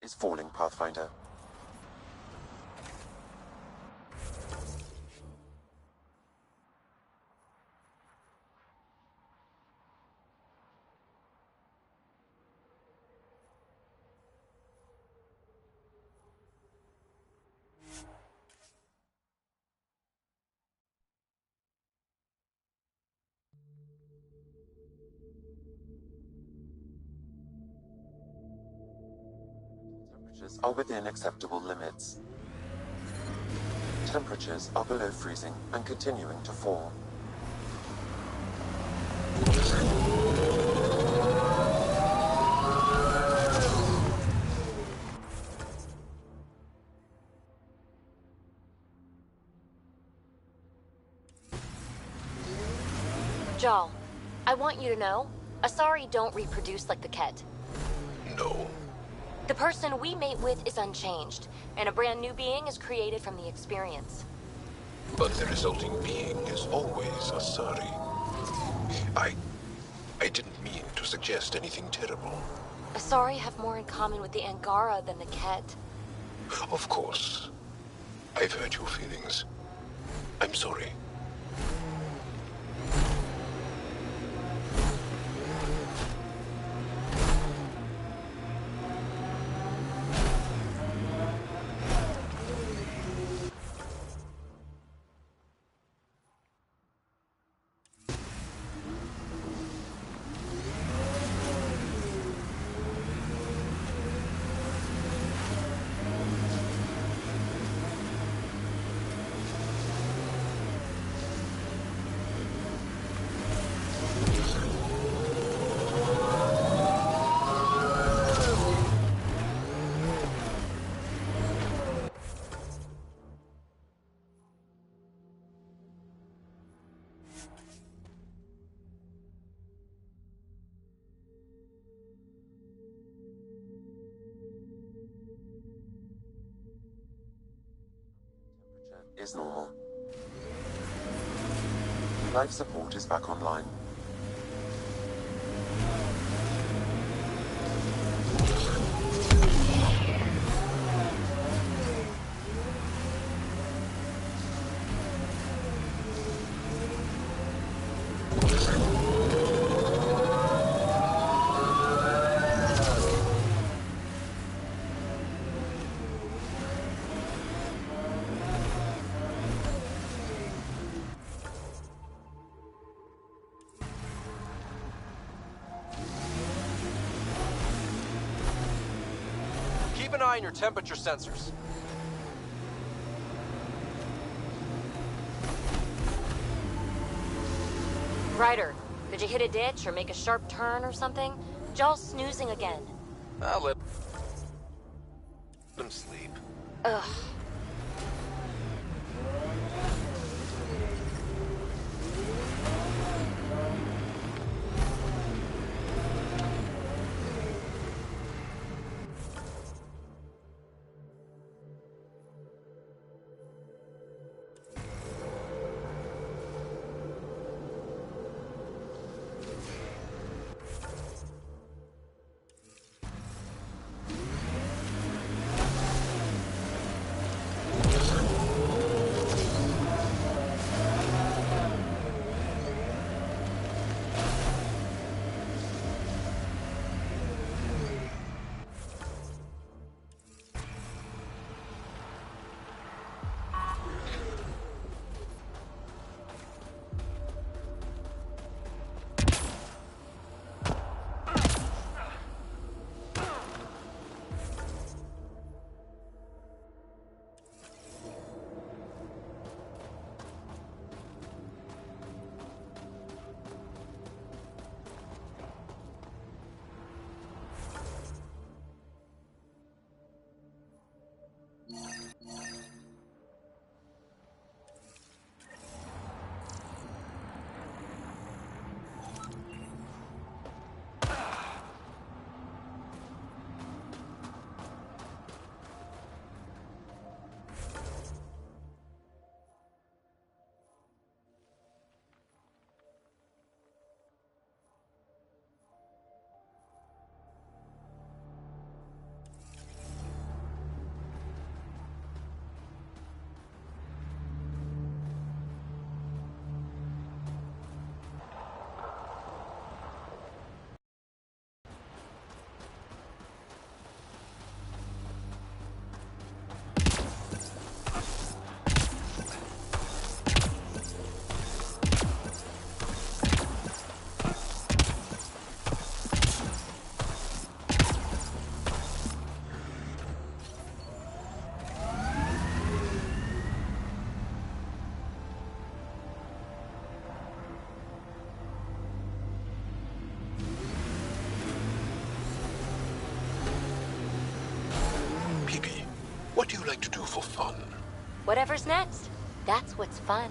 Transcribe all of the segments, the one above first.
is falling, Pathfinder. Temperatures are within acceptable limits. Temperatures are below freezing and continuing to fall. Jal, I want you to know, Asari don't reproduce like the Ket. No. The person we mate with is unchanged, and a brand new being is created from the experience. But the resulting being is always Asari. I didn't mean to suggest anything terrible. Asari have more in common with the Angara than the Ket. Of course. I've hurt your feelings. I'm sorry. Is normal. Life support is back online. Keep an eye on your temperature sensors. Ryder, did you hit a ditch or make a sharp turn or something? Jal's snoozing again. I'll let him sleep. Ugh. fun. Whatever's next, that's what's fun.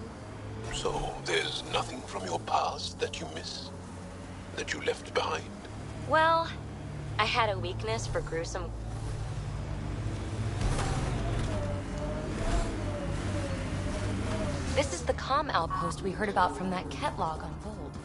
So, there's nothing from your past that you miss? That you left behind? Well, I had a weakness for gruesome... This is the comm outpost we heard about from that Ket log on Vold.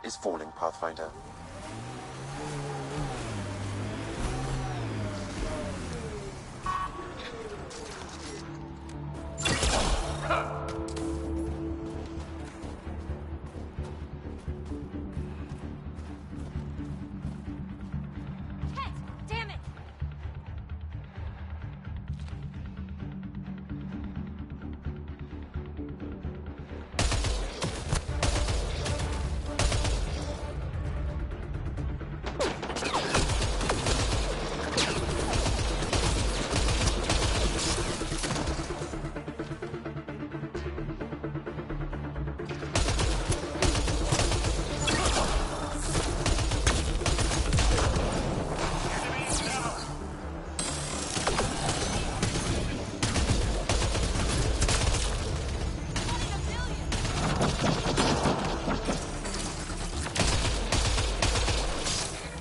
Is falling, Pathfinder. Damn it!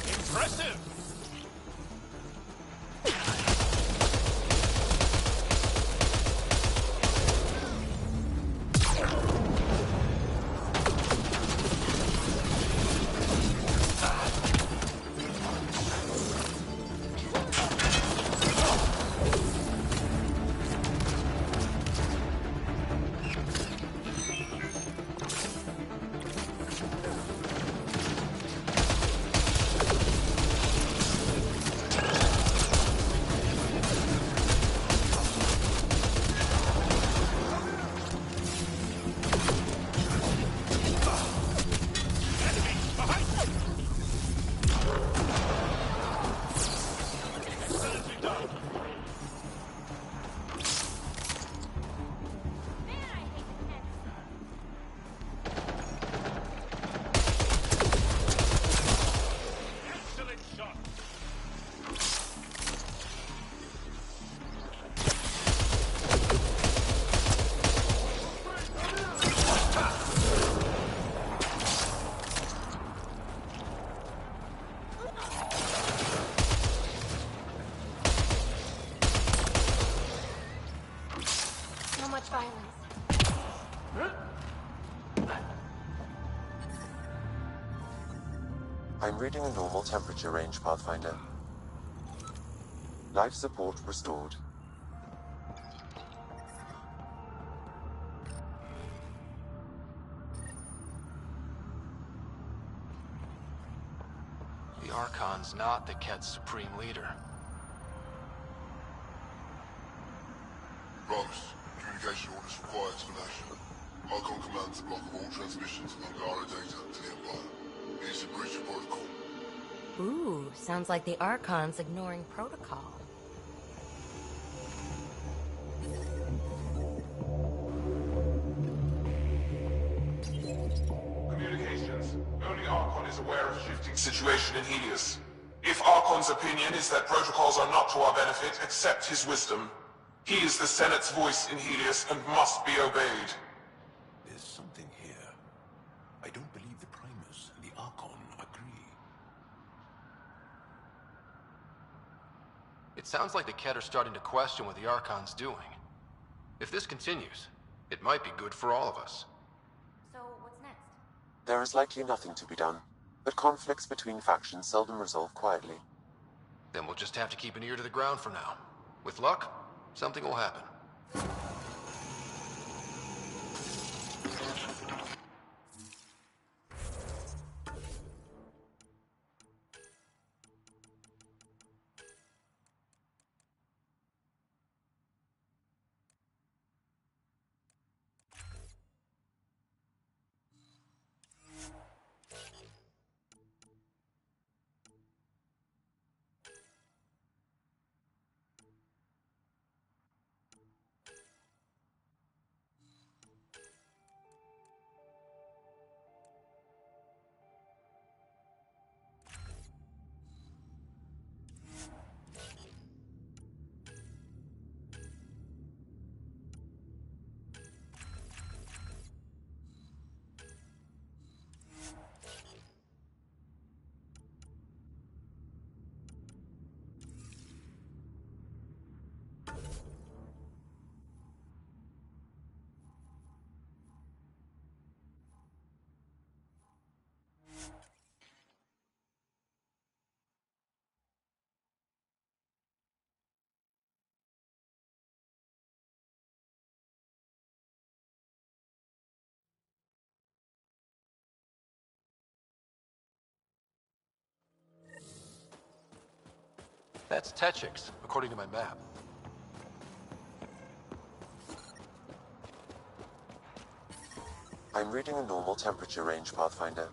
Impressive! So much violence. I'm reading a normal temperature range, Pathfinder. Life support restored. The Archon's not the Ket's supreme leader. Rogues, communication orders require explanation. Archon commands a block of all transmissions of Angara data to the Empire. It is a breach of protocol. Ooh, sounds like the Archon's ignoring protocol. Communications. Only Archon is aware of shifting situation in Helios. If Archon's opinion is that protocols are not to our benefit, accept his wisdom. He is the Senate's voice in Helios and must be obeyed. There's something here. I don't believe the Primus and the Archon agree. It sounds like the Ket are starting to question what the Archon's doing. If this continues, it might be good for all of us. So, what's next? There is likely nothing to be done, but conflicts between factions seldom resolve quietly. Then we'll just have to keep an ear to the ground for now. With luck, something will happen. That's Techix, according to my map. I'm reading a normal temperature range, Pathfinder.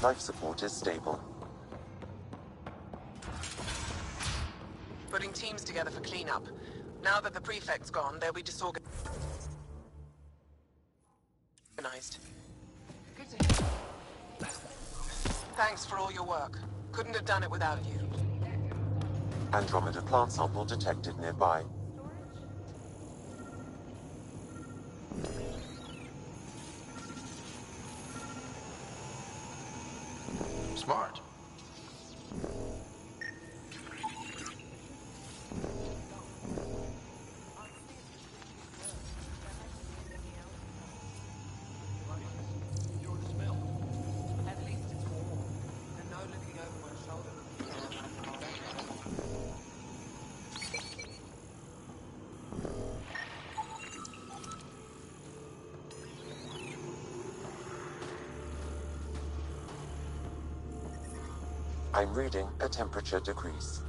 Life support is stable. Putting teams together for cleanup. Now that the prefect's gone, they'll be disorganized. Good to hear. Thanks for all your work. Couldn't have done it without you. Andromeda plant sample detected nearby. Smart. I'm reading a temperature decrease.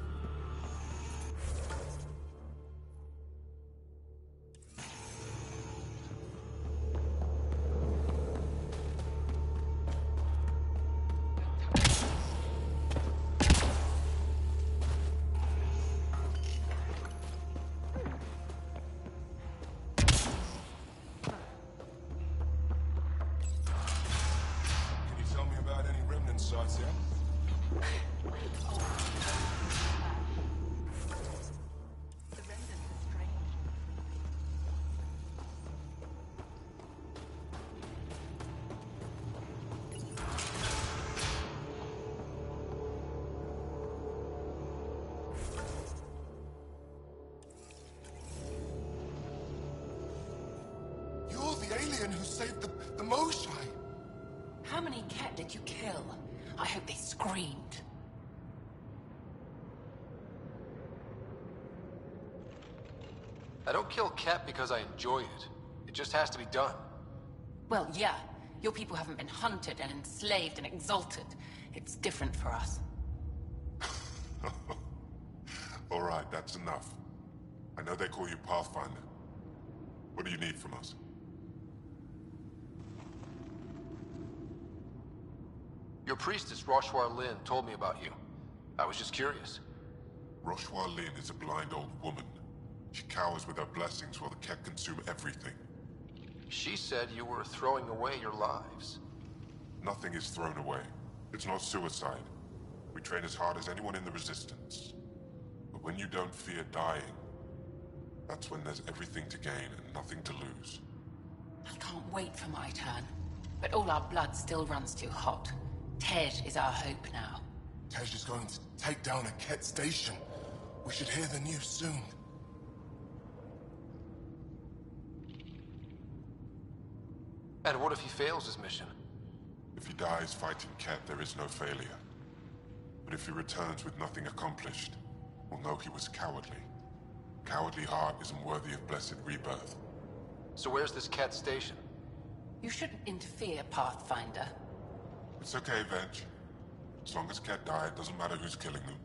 Can you tell me about any remnant sites here? You're the alien who saved the Moshai. How many cat did you kill? I hope they screamed. I don't kill cat because I enjoy it. It just has to be done. Well, yeah. Your people haven't been hunted and enslaved and exalted. It's different for us. All right, that's enough. I know they call you Pathfinder. What do you need from us? Your priestess, Roshwar Lin, told me about you. I was just curious. Roshwar Lin is a blind old woman. She cowers with her blessings while the Ket consume everything. She said you were throwing away your lives. Nothing is thrown away. It's not suicide. We train as hard as anyone in the Resistance. But when you don't fear dying, that's when there's everything to gain and nothing to lose. I can't wait for my turn. But all our blood still runs too hot. Tej is our hope now. Tej is going to take down a Ket station. We should hear the news soon. And what if he fails his mission? If he dies fighting Ket, there is no failure. But if he returns with nothing accomplished, we'll know he was cowardly. Cowardly heart isn't worthy of blessed rebirth. So where's this cat station? You shouldn't interfere, Pathfinder. It's okay, Venge. As long as Ket died, it doesn't matter who's killing them.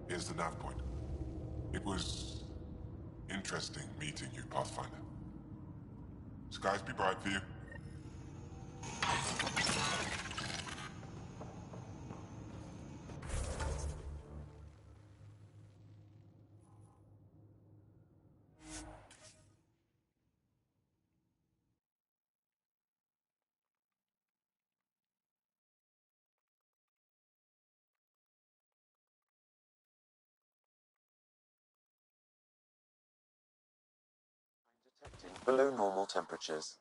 Here's the nav point. It was interesting meeting you, Pathfinder. Skies be bright for you. Detecting below normal temperatures.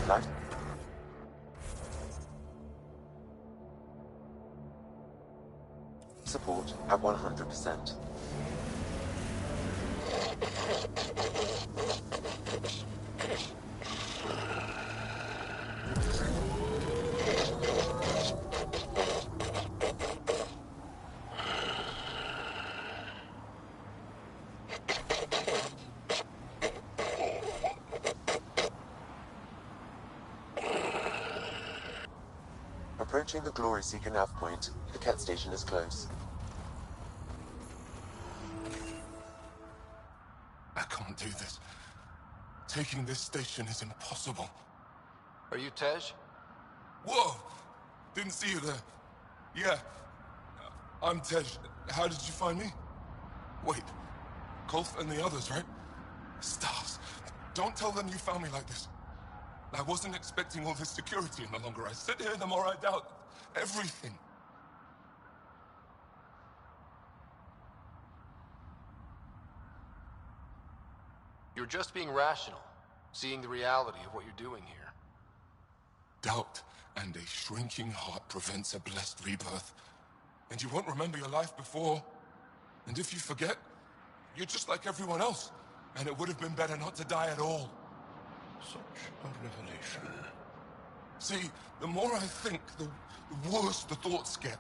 Light. Support at 100%. Approaching the Glory Seeker nav point, the Ket station is close. I can't do this. Taking this station is impossible. Are you Tej? Whoa! Didn't see you there. Yeah. I'm Tej. How did you find me? Wait. Kolth and the others, right? Stars. Don't tell them you found me like this. I wasn't expecting all this security, and the longer I sit here, the more I doubt everything. just being rational, seeing the reality of what you're doing here. Doubt and a shrinking heart prevents a blessed rebirth. And you won't remember your life before. And if you forget, you're just like everyone else. And it would have been better not to die at all. Such a revelation. See, the more I think, the worse the thoughts get.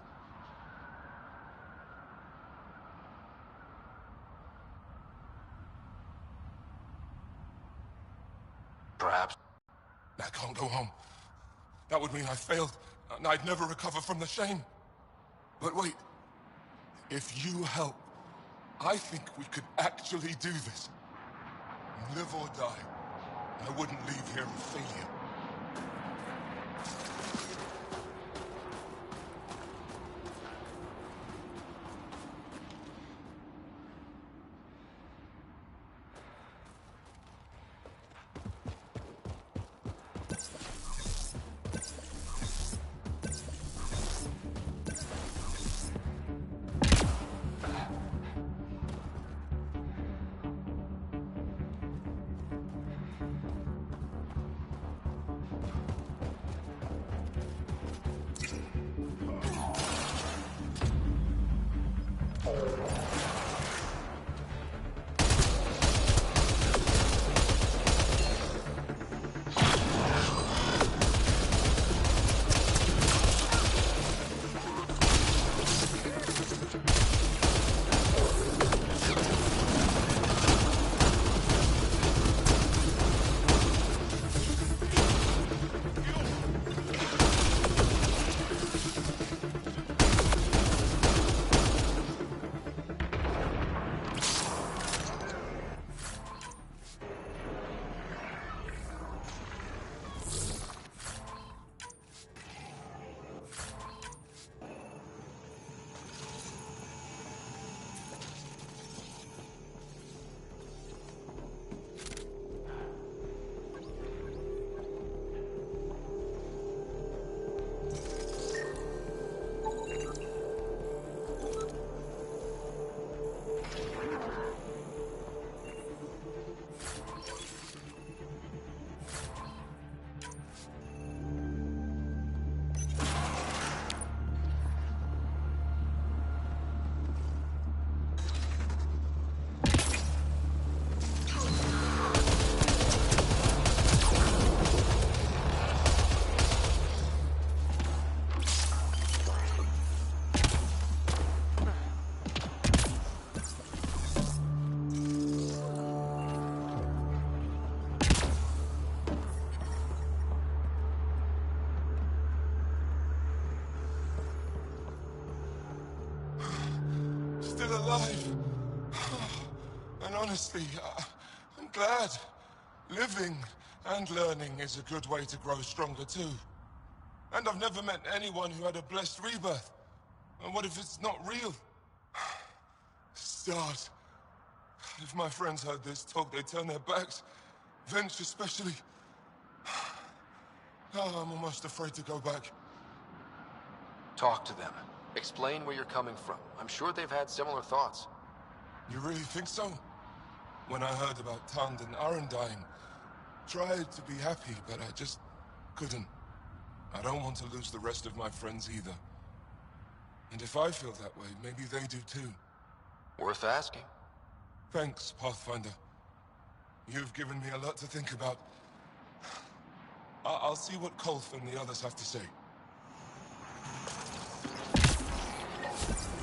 Perhaps. I can't go home. That would mean I failed, and I'd never recover from the shame. But wait, if you help, I think we could actually do this. Live or die, I wouldn't leave here a failure. Still alive. And honestly, I'm glad. Living and learning is a good way to grow stronger too. And I've never met anyone who had a blessed rebirth. And what if it's not real? Stars. If my friends heard this talk, they'd turn their backs. Venture especially. Oh, I'm almost afraid to go back. Talk to them. Explain where you're coming from. I'm sure they've had similar thoughts. You really think so? When I heard about Tand and Aaron dying, tried to be happy, but I just couldn't. I don't want to lose the rest of my friends either. And if I feel that way, maybe they do too. Worth asking. Thanks, Pathfinder. You've given me a lot to think about. I'll see what Kolf and the others have to say.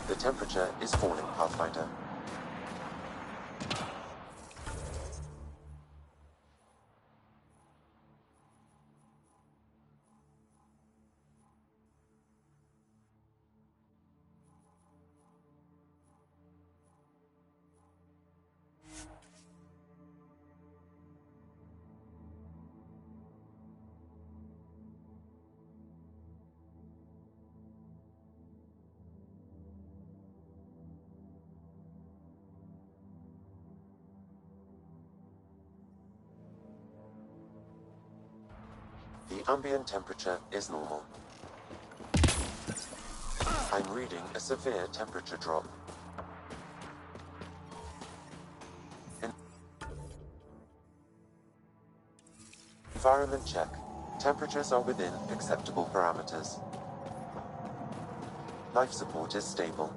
The temperature is falling, Pathfinder. The ambient temperature is normal. I'm reading a severe temperature drop. Environment check. Temperatures are within acceptable parameters. Life support is stable.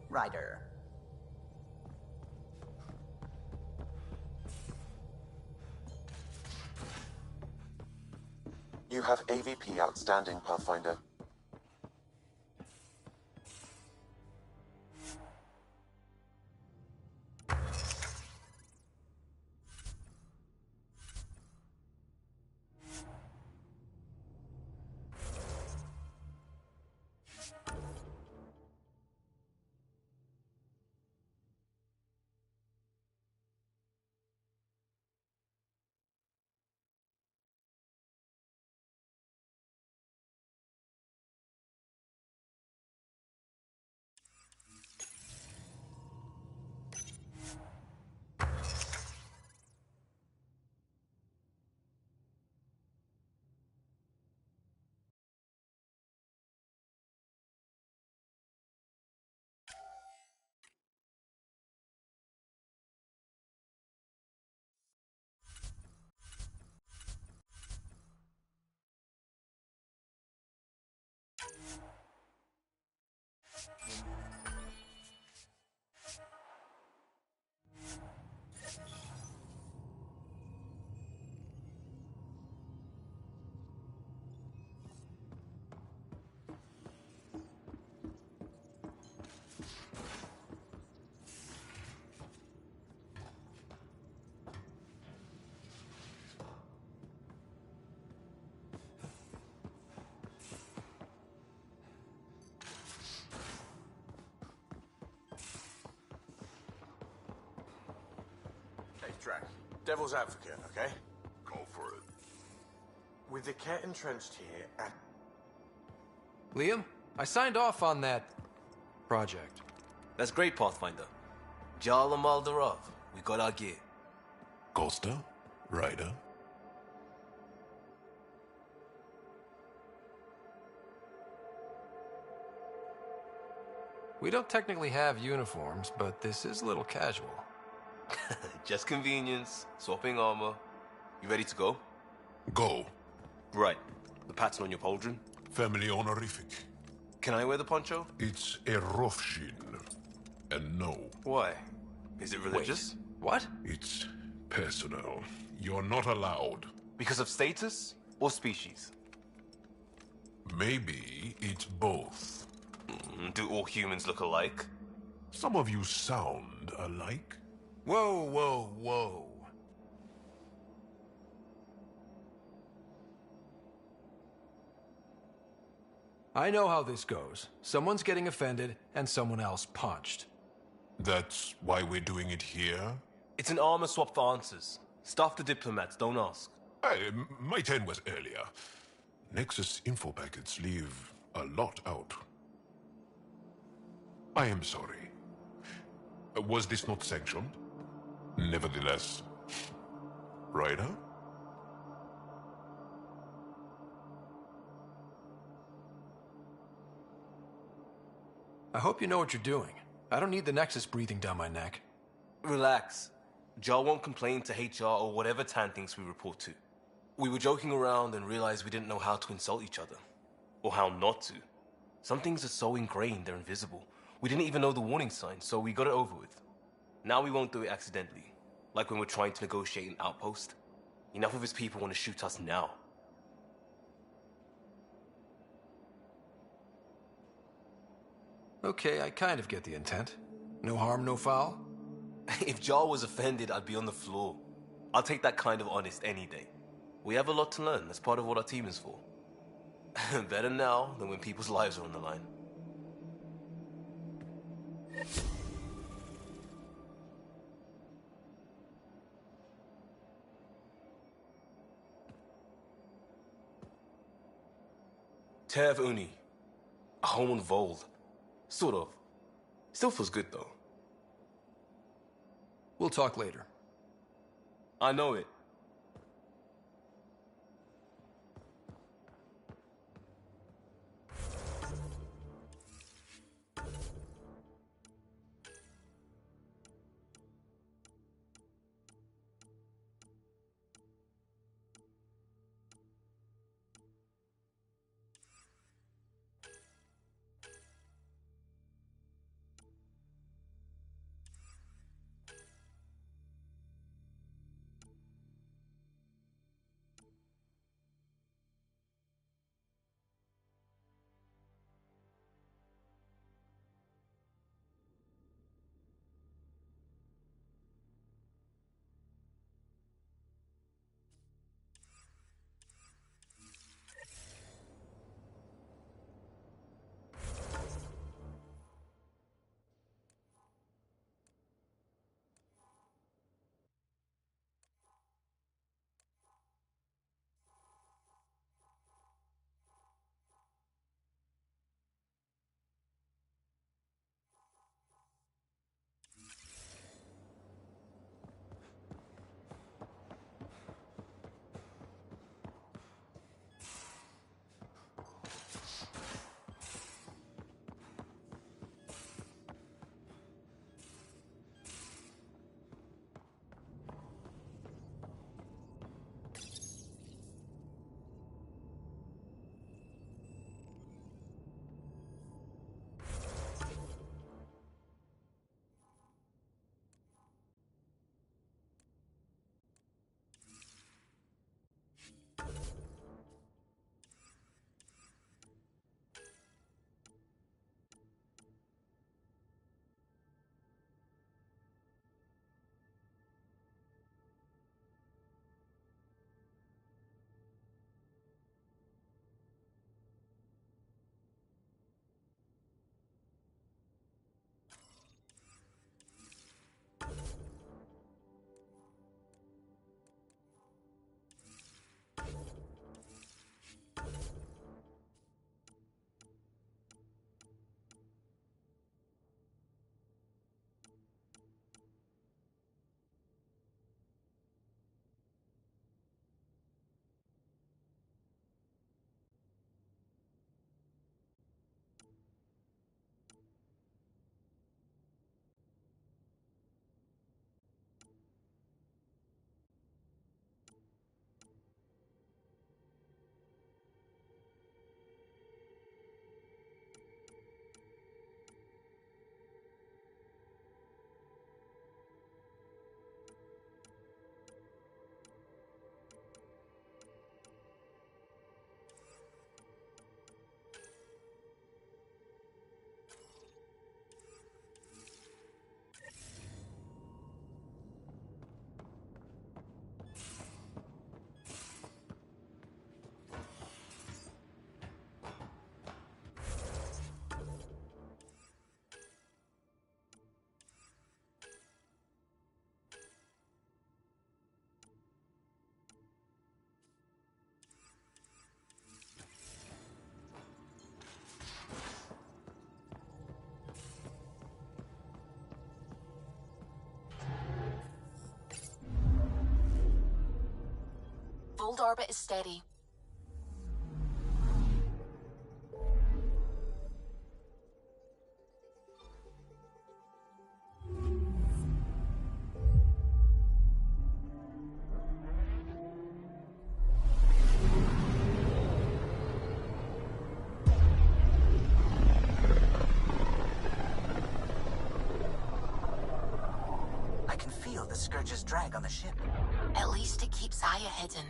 Ryder. You have AVP outstanding, Pathfinder. Hey, Drac. Devil's advocate, okay? Go for it. With the cat entrenched here and... Liam, I signed off on that project. That's great, Pathfinder. Jarl and Maldarov, we got our gear. Costa? Ryder? We don't technically have uniforms, but this is a little casual. Just convenience, swapping armor. You ready to go? Go. Right. The pattern on your pauldron? Family honorific. Can I wear the poncho? It's a Rofshin. And no. Why? Is it religious? Wait, what? It's personal. You're not allowed. Because of status or species? Maybe it's both. Do all humans look alike? Some of you sound alike. Whoa, whoa, whoa. I know how this goes. Someone's getting offended, and someone else punched. That's why we're doing it here? It's an armor swap for answers. Stuff the diplomats, don't ask. My turn was earlier. Nexus info packets leave a lot out. I am sorry. Was this not sanctioned? Nevertheless. Ryder? I hope you know what you're doing. I don't need the Nexus breathing down my neck. Relax. Jar won't complain to HR or whatever Tan thinks we report to. We were joking around and realized we didn't know how to insult each other. Or how not to. Some things are so ingrained they're invisible. We didn't even know the warning sign, so we got it over with. Now we won't do it accidentally, like when we're trying to negotiate an outpost. Enough of his people want to shoot us now. Okay, I kind of get the intent. No harm, no foul? If Jar was offended, I'd be on the floor. I'll take that kind of honest any day. We have a lot to learn. That's part of what our team is for. Better now than when people's lives are on the line. Tev Uni. A home on Vold. Sort of. Still feels good, though. We'll talk later. I know it. Old orbit is steady. the Scourge's drag on the ship. At least it keeps Aya hidden.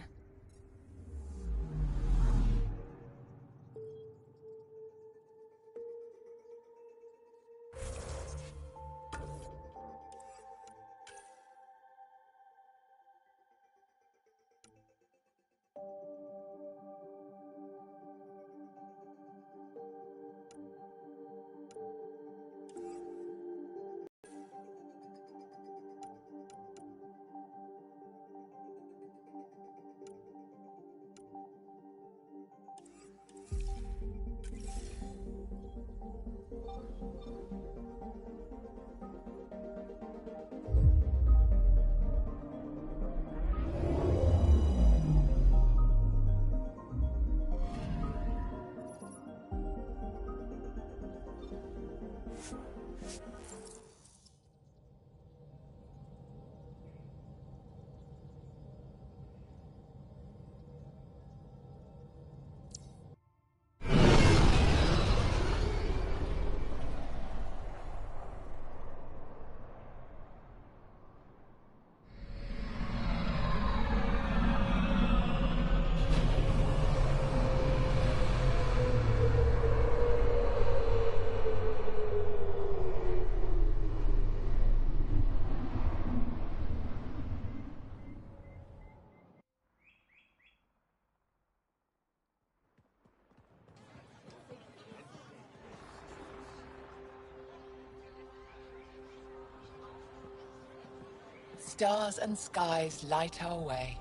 Stars and skies light our way.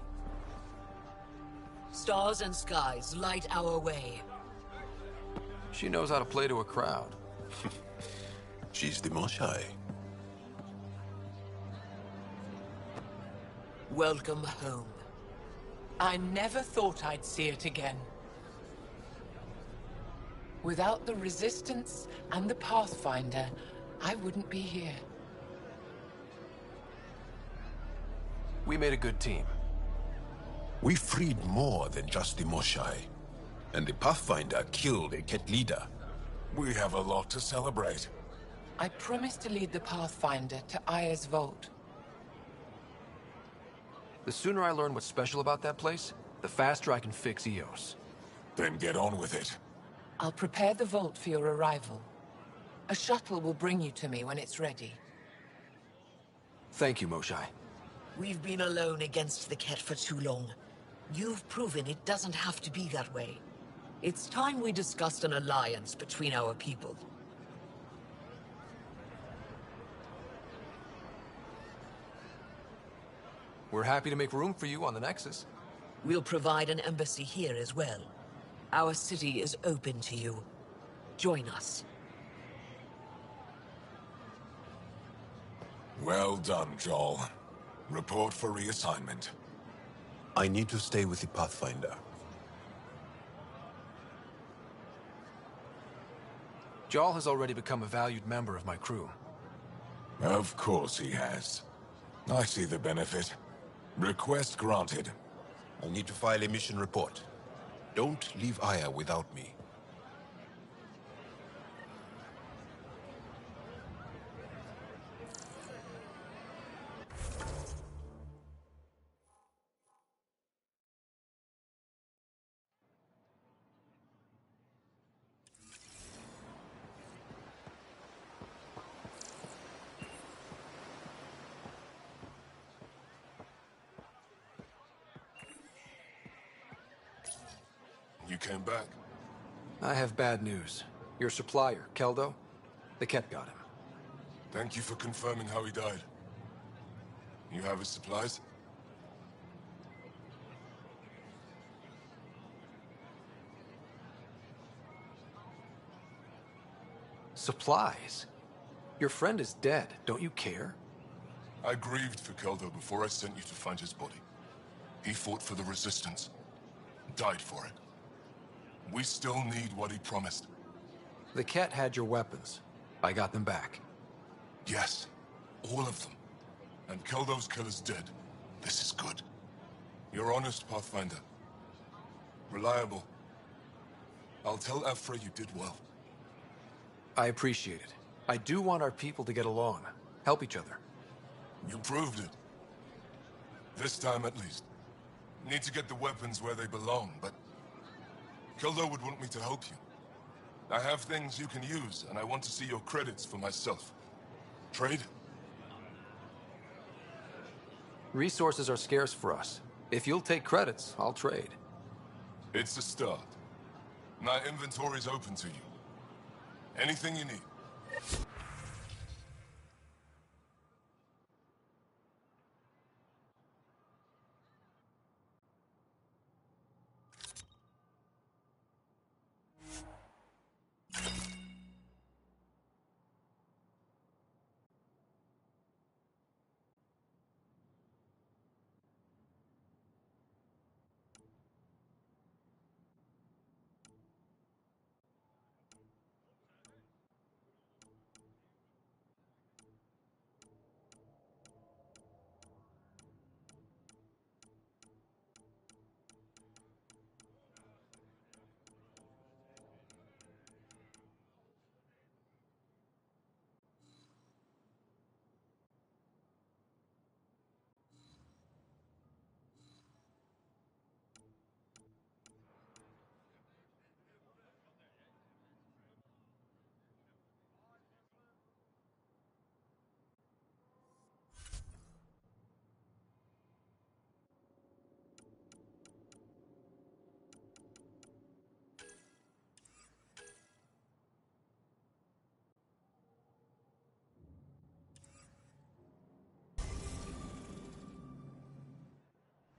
Stars and skies light our way. She knows how to play to a crowd. She's the Moshai. Welcome home. I never thought I'd see it again. Without the Resistance and the Pathfinder, I wouldn't be here. We made a good team. We freed more than just the Moshai. And the Pathfinder killed a Ket leader. We have a lot to celebrate. I promised to lead the Pathfinder to Aya's vault. The sooner I learn what's special about that place, the faster I can fix Eos. Then get on with it. I'll prepare the vault for your arrival. A shuttle will bring you to me when it's ready. Thank you, Moshai. We've been alone against the Ket for too long. You've proven it doesn't have to be that way. It's time we discussed an alliance between our people. We're happy to make room for you on the Nexus. We'll provide an embassy here as well. Our city is open to you. Join us. Well done, Joel. Report for reassignment. I need to stay with the Pathfinder. Jarl has already become a valued member of my crew. Of course he has. I see the benefit. Request granted. I need to file a mission report. Don't leave Aya without me. You came back? I have bad news. Your supplier, Keldo, the Ket got him. Thank you for confirming how he died. You have his supplies? Supplies? Your friend is dead. Don't you care? I grieved for Keldo before I sent you to find his body. He fought for the Resistance. Died for it. We still need what he promised. The Ket had your weapons. I got them back. Yes, all of them. And Keldo's killer's dead. This is good. You're honest, Pathfinder. Reliable. I'll tell Afra you did well. I appreciate it. I do want our people to get along. Help each other. You proved it. This time at least. Need to get the weapons where they belong, but... Kildo would want me to help you. I have things you can use, and I want to see your credits for myself. Trade? Resources are scarce for us. If you'll take credits, I'll trade. It's a start. My inventory's open to you. Anything you need.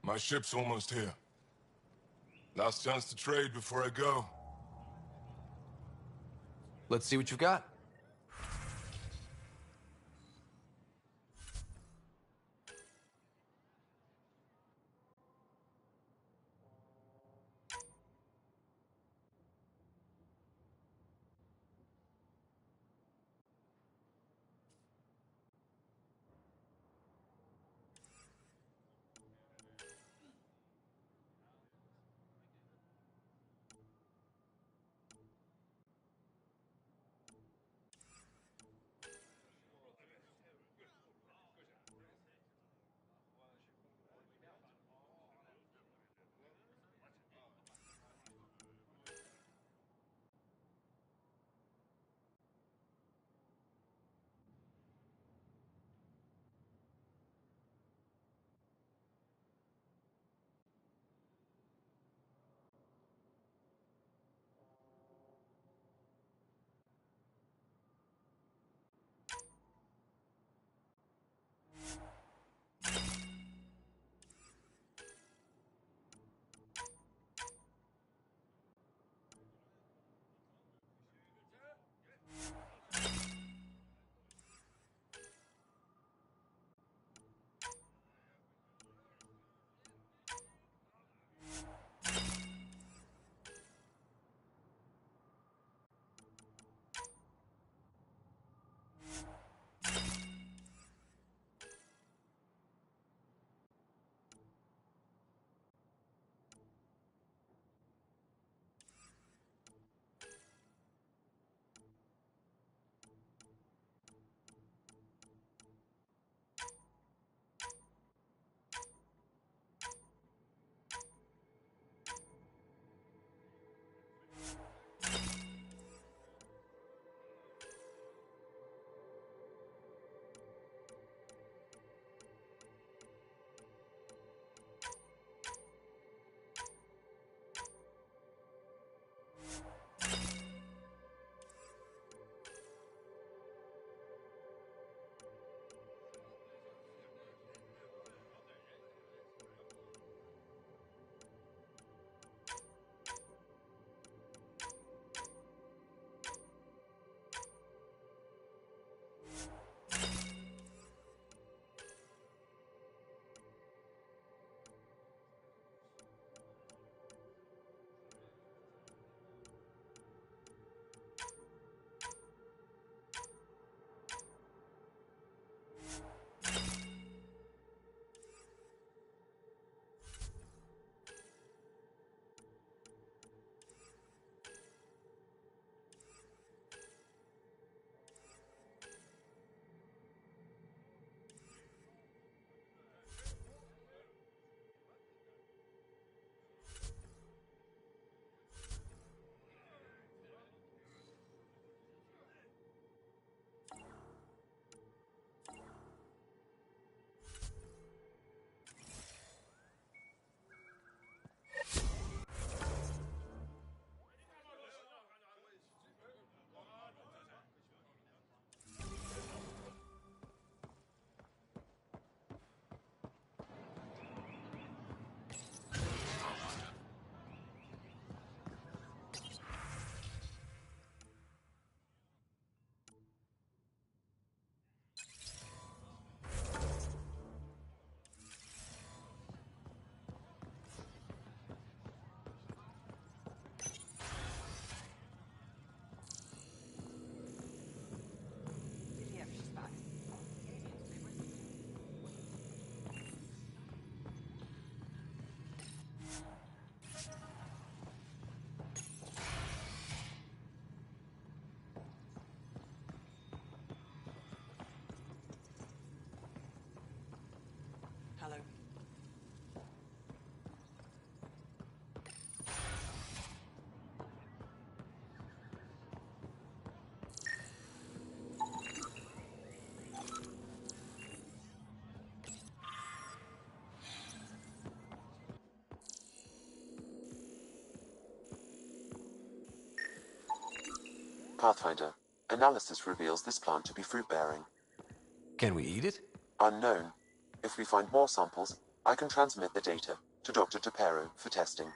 My ship's almost here. Last chance to trade before I go. Let's see what you've got. Pathfinder, analysis reveals this plant to be fruit-bearing. Can we eat it? Unknown. If we find more samples, I can transmit the data to Dr. DePero for testing.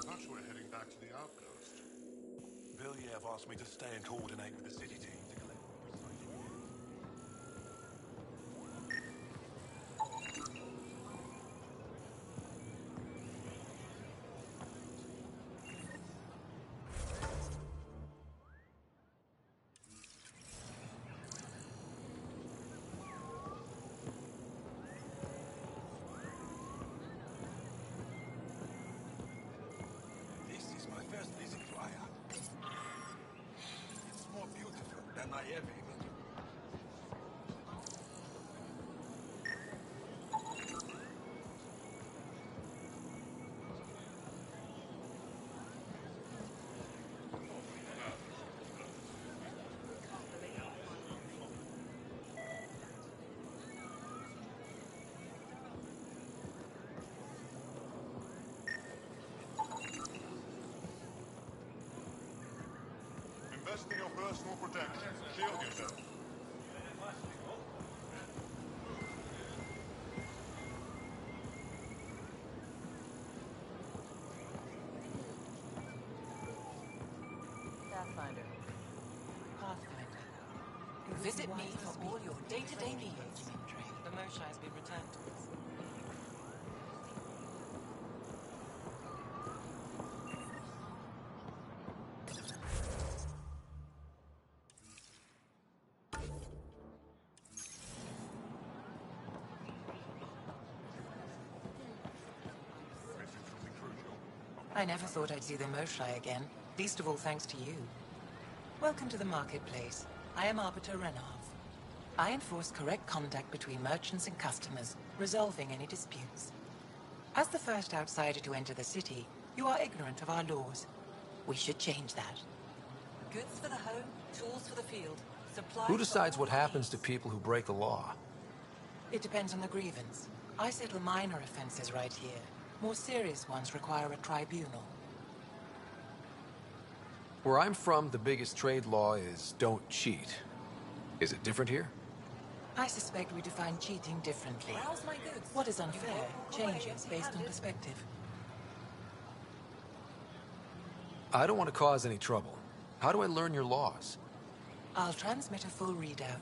Perhaps we're heading back to the outpost. Villiers asked me to stay and coordinate with the city team to collect precise This is my first visit to Aya. It's more beautiful than I ever imagined. Invest in your personal protection. Shield yourself. Pathfinder. Visit me for all your day-to-day needs. The Moshae has been returned to us. I never thought I'd see the Moshae again, least of all thanks to you. Welcome to the marketplace. I am Arbiter Renov. I enforce correct conduct between merchants and customers, resolving any disputes. As the first outsider to enter the city, you are ignorant of our laws. We should change that. Goods for the home, tools for the field. Supplies. Who decides what happens to people who break the law? It depends on the grievance. I settle minor offenses right here. More serious ones require a tribunal. Where I'm from, the biggest trade law is don't cheat. Is it different here? I suspect we define cheating differently. Browse my goods. What is unfair changes based on perspective. I don't want to cause any trouble. How do I learn your laws? I'll transmit a full readout.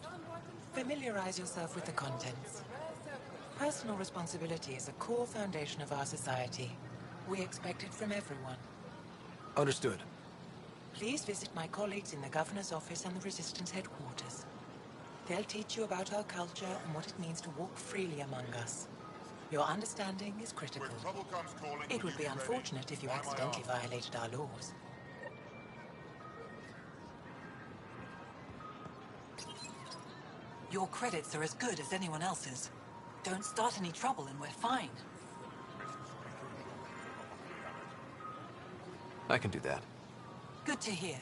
Familiarize yourself with the contents. Personal responsibility is a core foundation of our society. We expect it from everyone. Understood. Please visit my colleagues in the Governor's office and the Resistance headquarters. They'll teach you about our culture and what it means to walk freely among us. Your understanding is critical. It would be unfortunate if you accidentally violated our laws. Your credits are as good as anyone else's. Don't start any trouble and we're fine. I can do that. Good to hear.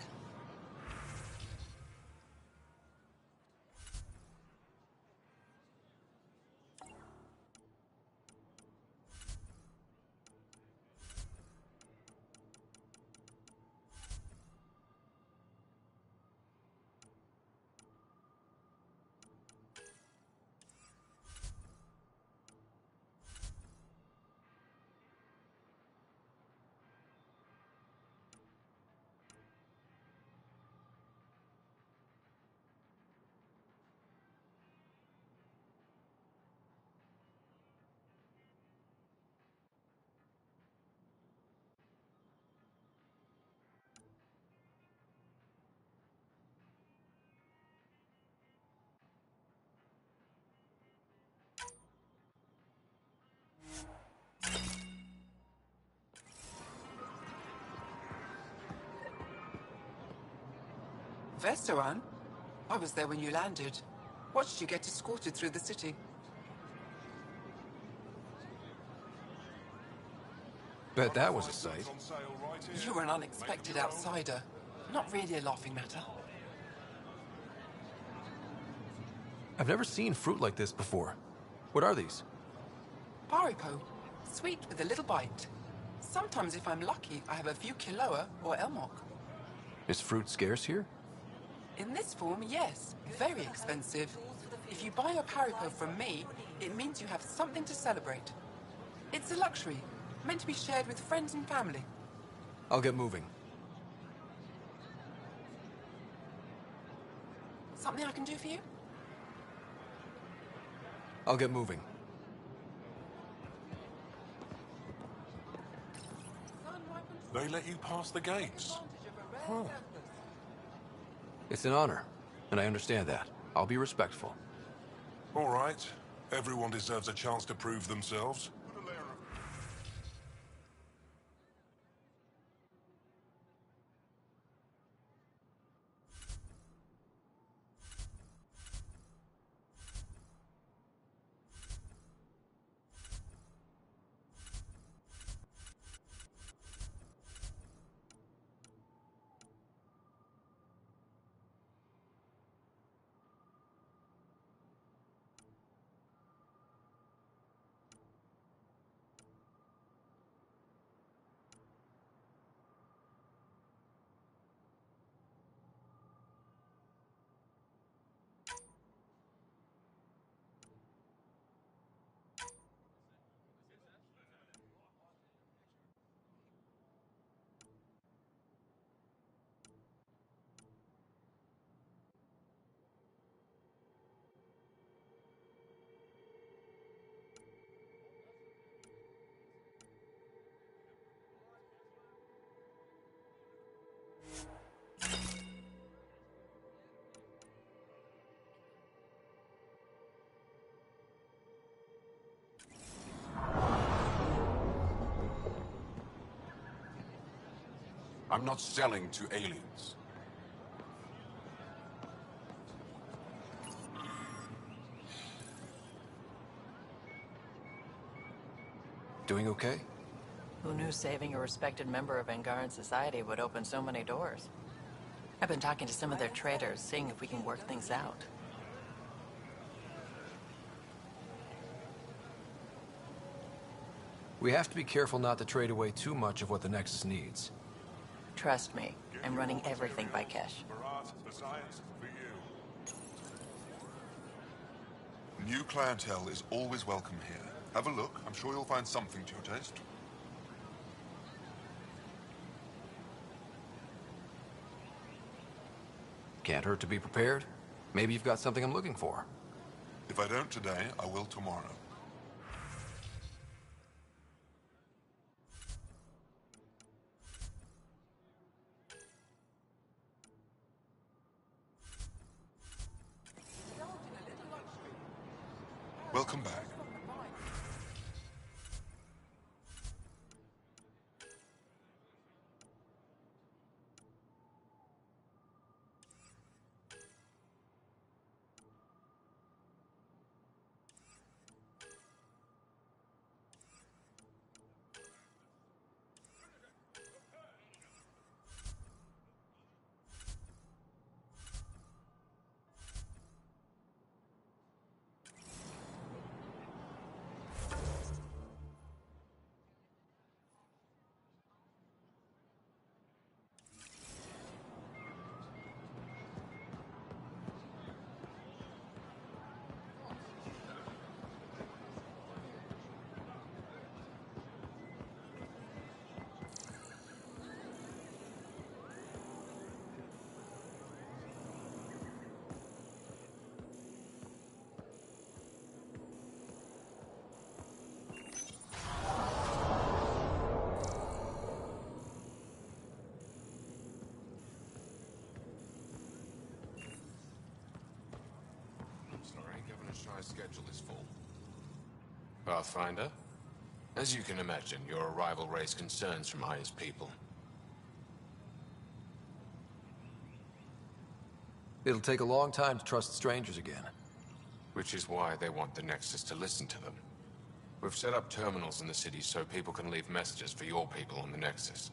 Vesteran? I was there when you landed. Watched you get escorted through the city. Bet that was a sight. You were an unexpected outsider. Not really a laughing matter. I've never seen fruit like this before. What are these? Paripo. Sweet with a little bite. Sometimes if I'm lucky, I have a few Kiloa or Elmok. Is fruit scarce here? In this form, yes. Very expensive. If you buy a Paripo from me, it means you have something to celebrate. It's a luxury, meant to be shared with friends and family. I'll get moving. Something I can do for you? I'll get moving. They let you pass the gates. Huh. It's an honor, and I understand that. I'll be respectful. All right. Everyone deserves a chance to prove themselves. I'm not selling to aliens. Doing okay? Who knew saving a respected member of Angaran society would open so many doors? I've been talking to some of their traders, seeing if we can work things out. We have to be careful not to trade away too much of what the Nexus needs. Trust me, I'm running everything by Kesh. The science for you. New clientele is always welcome here. Have a look. I'm sure you'll find something to your taste. Can't hurt to be prepared. Maybe you've got something I'm looking for. If I don't today, I will tomorrow. Welcome back. My schedule is full. Pathfinder, as you can imagine, your arrival raised concerns from Aya's people. It'll take a long time to trust strangers again. Which is why they want the Nexus to listen to them. We've set up terminals in the city so people can leave messages for your people on the Nexus.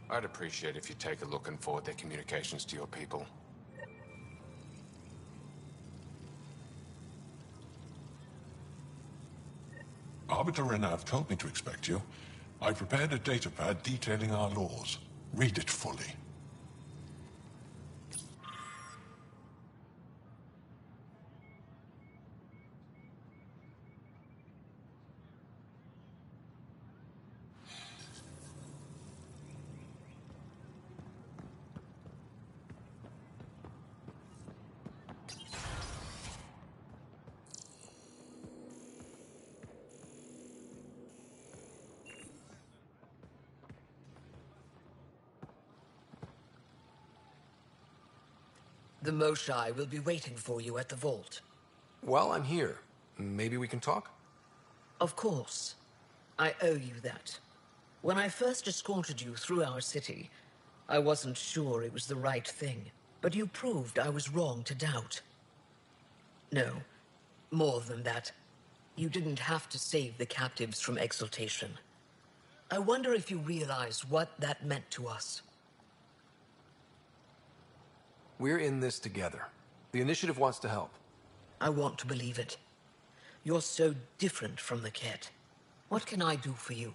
I'd appreciate if you take a look and forward their communications to your people. Arbiter Renav told me to expect you. I prepared a datapad detailing our laws. Read it fully. The Moshai will be waiting for you at the vault. Well, I'm here. Maybe we can talk? Of course. I owe you that. When I first escorted you through our city, I wasn't sure it was the right thing, but you proved I was wrong to doubt. No, more than that. You didn't have to save the captives from exaltation. I wonder if you realize what that meant to us. We're in this together. The Initiative wants to help. I want to believe it. You're so different from the Ket. What can I do for you?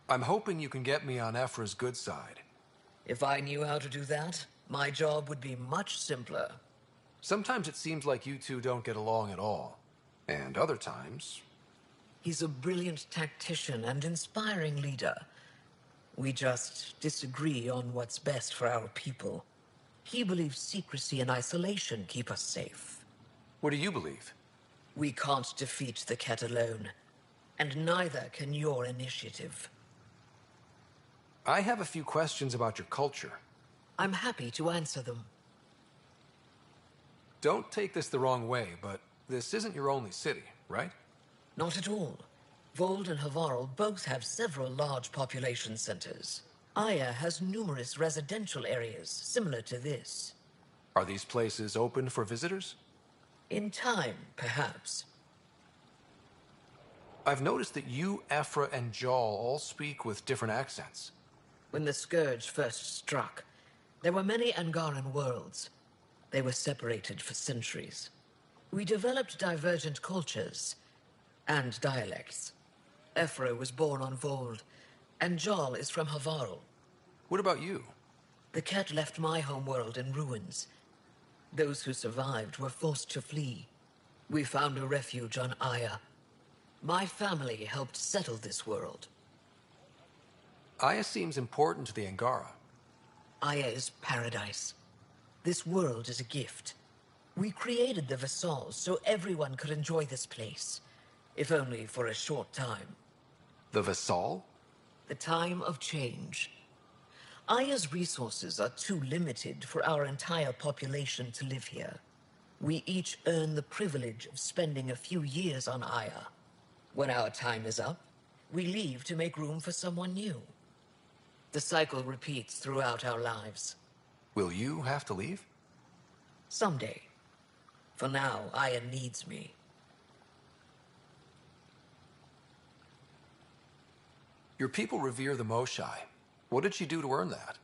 I'm hoping you can get me on Ephra's good side. If I knew how to do that, my job would be much simpler. Sometimes it seems like you two don't get along at all. And other times... He's a brilliant tactician and inspiring leader. We just disagree on what's best for our people. He believes secrecy and isolation keep us safe. What do you believe? We can't defeat the Ket alone. And neither can your initiative. I have a few questions about your culture. I'm happy to answer them. Don't take this the wrong way, but this isn't your only city, right? Not at all. Vold and Havarl both have several large population centers. Aya has numerous residential areas similar to this. Are these places open for visitors? In time, perhaps. I've noticed that you, Ephra, and Jal all speak with different accents. When the Scourge first struck, there were many Angaran worlds. They were separated for centuries. We developed divergent cultures and dialects. Ephra was born on Vold, and Jal is from Havarl. What about you? The Ket left my homeworld in ruins. Those who survived were forced to flee. We found a refuge on Aya. My family helped settle this world. Aya seems important to the Angara. Aya is paradise. This world is a gift. We created the Vassals so everyone could enjoy this place, if only for a short time. The Vassal? The time of change. Aya's resources are too limited for our entire population to live here. We each earn the privilege of spending a few years on Aya. When our time is up, we leave to make room for someone new. The cycle repeats throughout our lives. Will you have to leave? Someday. For now, Aya needs me. Your people revere the Moshai. What did she do to earn that?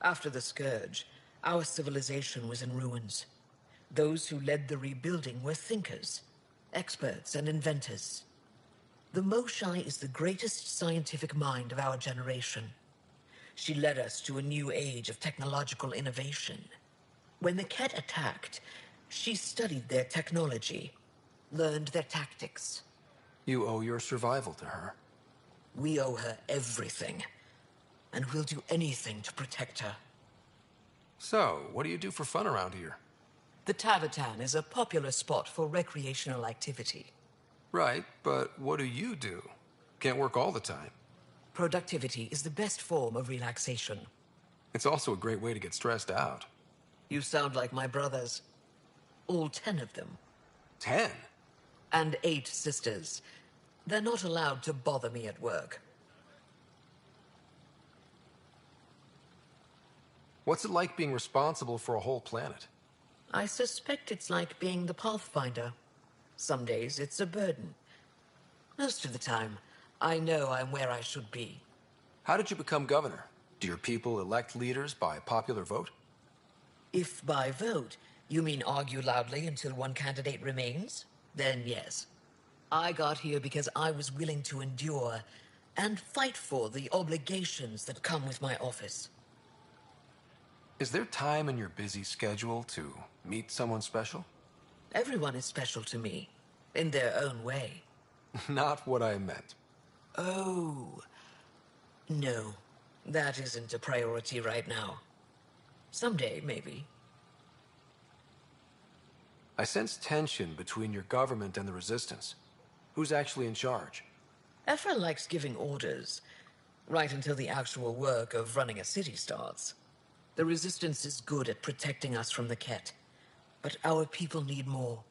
After the Scourge, our civilization was in ruins. Those who led the rebuilding were thinkers, experts and inventors. The Moshai is the greatest scientific mind of our generation. She led us to a new age of technological innovation. When the Ket attacked, she studied their technology, learned their tactics. You owe your survival to her. We owe her everything, and we'll do anything to protect her. So, what do you do for fun around here? The Tavatan is a popular spot for recreational activity. Right, but what do you do? Can't work all the time. Productivity is the best form of relaxation. It's also a great way to get stressed out. You sound like my brothers. All 10 of them. 10? And 8 sisters. They're not allowed to bother me at work. What's it like being responsible for a whole planet? I suspect it's like being the Pathfinder. Some days it's a burden. Most of the time, I know I'm where I should be. How did you become governor? Do your people elect leaders by popular vote? If by vote, you mean argue loudly until one candidate remains, then yes. I got here because I was willing to endure and fight for the obligations that come with my office. Is there time in your busy schedule to meet someone special? Everyone is special to me, in their own way. Not what I meant. Oh. No, that isn't a priority right now. Someday, maybe. I sense tension between your government and the Resistance. Who's actually in charge? Ephra likes giving orders, right until the actual work of running a city starts. The Resistance is good at protecting us from the Ket, but our people need more.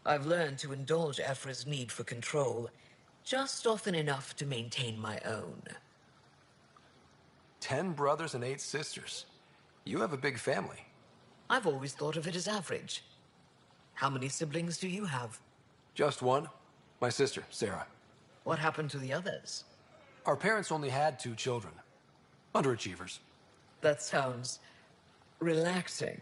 I've learned to indulge Ephra's need for control, just often enough to maintain my own. 10 brothers and 8 sisters. You have a big family. I've always thought of it as average. How many siblings do you have? Just one. My sister, Sarah. What happened to the others? Our parents only had 2 children. Underachievers. That sounds relaxing.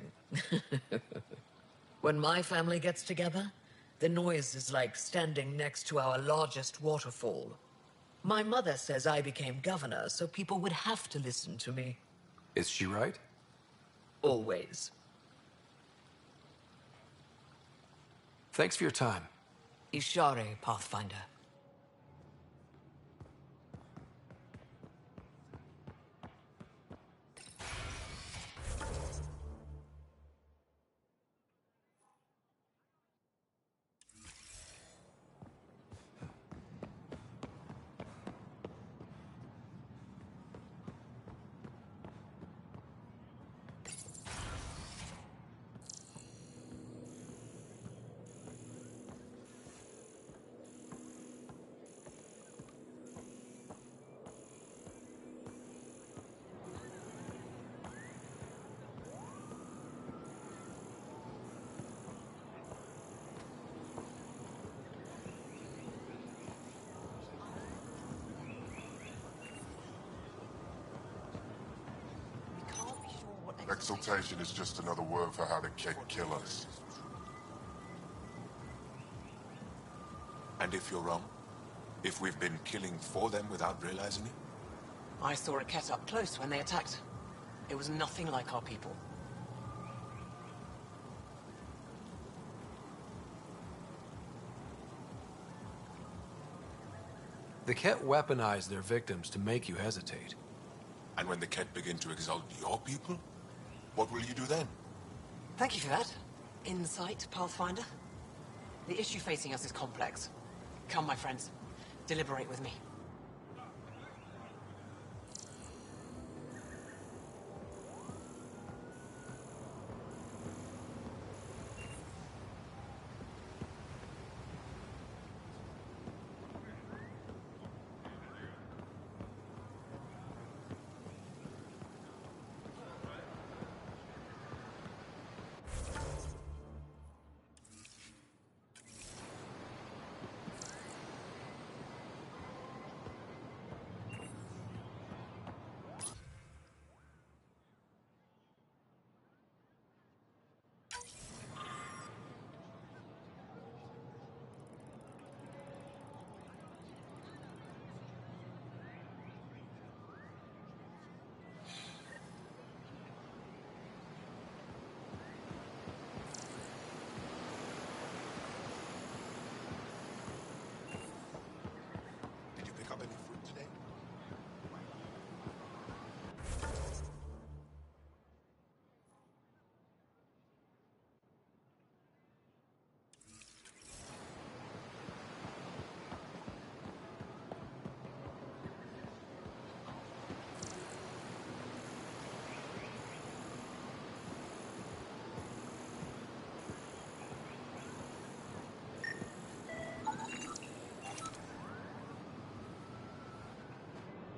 When my family gets together, the noise is like standing next to our largest waterfall. My mother says I became governor, so people would have to listen to me. Is she right? Always. Thanks for your time. Ishare, Pathfinder. Exaltation is just another word for how the Ket kill us. And if you're wrong? If we've been killing for them without realizing it? I saw a Ket up close when they attacked. It was nothing like our people. The Ket weaponize their victims to make you hesitate. And when the Ket begin to exalt your people, what will you do then? Thank you for that. Insight, Pathfinder. The issue facing us is complex. Come, my friends. Deliberate with me. Did you pick up any fruit today?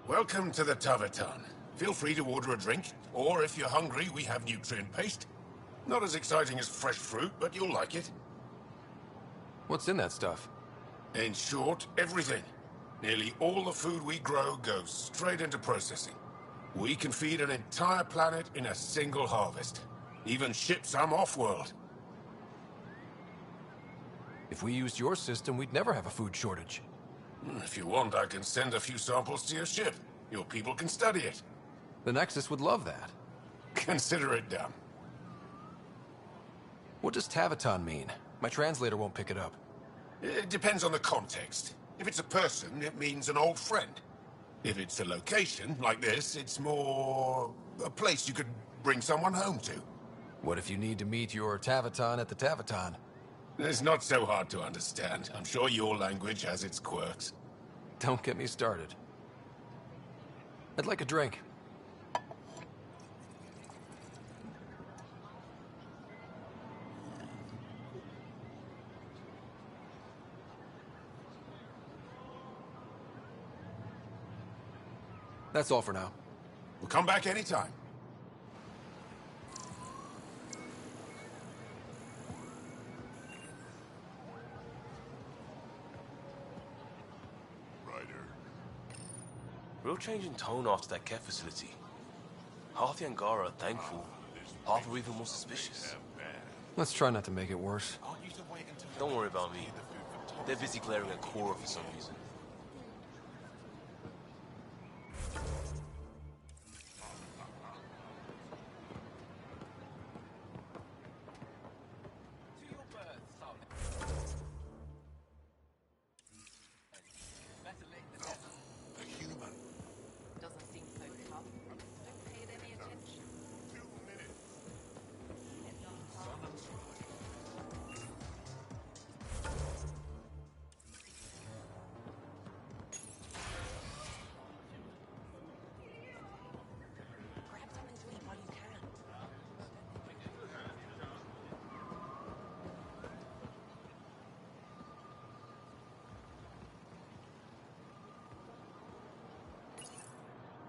Welcome to the Taverton. Feel free to order a drink, or if you're hungry, we have nutrient paste. Not as exciting as fresh fruit, but you'll like it. What's in that stuff? In short, everything. Nearly all the food we grow goes straight into processing. We can feed an entire planet in a single harvest. Even ship some off-world. If we used your system, we'd never have a food shortage. If you want, I can send a few samples to your ship. Your people can study it. The Nexus would love that. Consider it done. What does Taviton mean? My translator won't pick it up. It depends on the context. If it's a person, it means an old friend. If it's a location, like this, it's more a place you could bring someone home to. What if you need to meet your Taviton at the Taviton? It's not so hard to understand. I'm sure your language has its quirks. Don't get me started. I'd like a drink. That's all for now. We'll come back anytime. Real change in tone after that care facility. Half the Angara are thankful, half are even more suspicious. Let's try not to make it worse. Don't worry about me. They're busy glaring at Cora for some reason.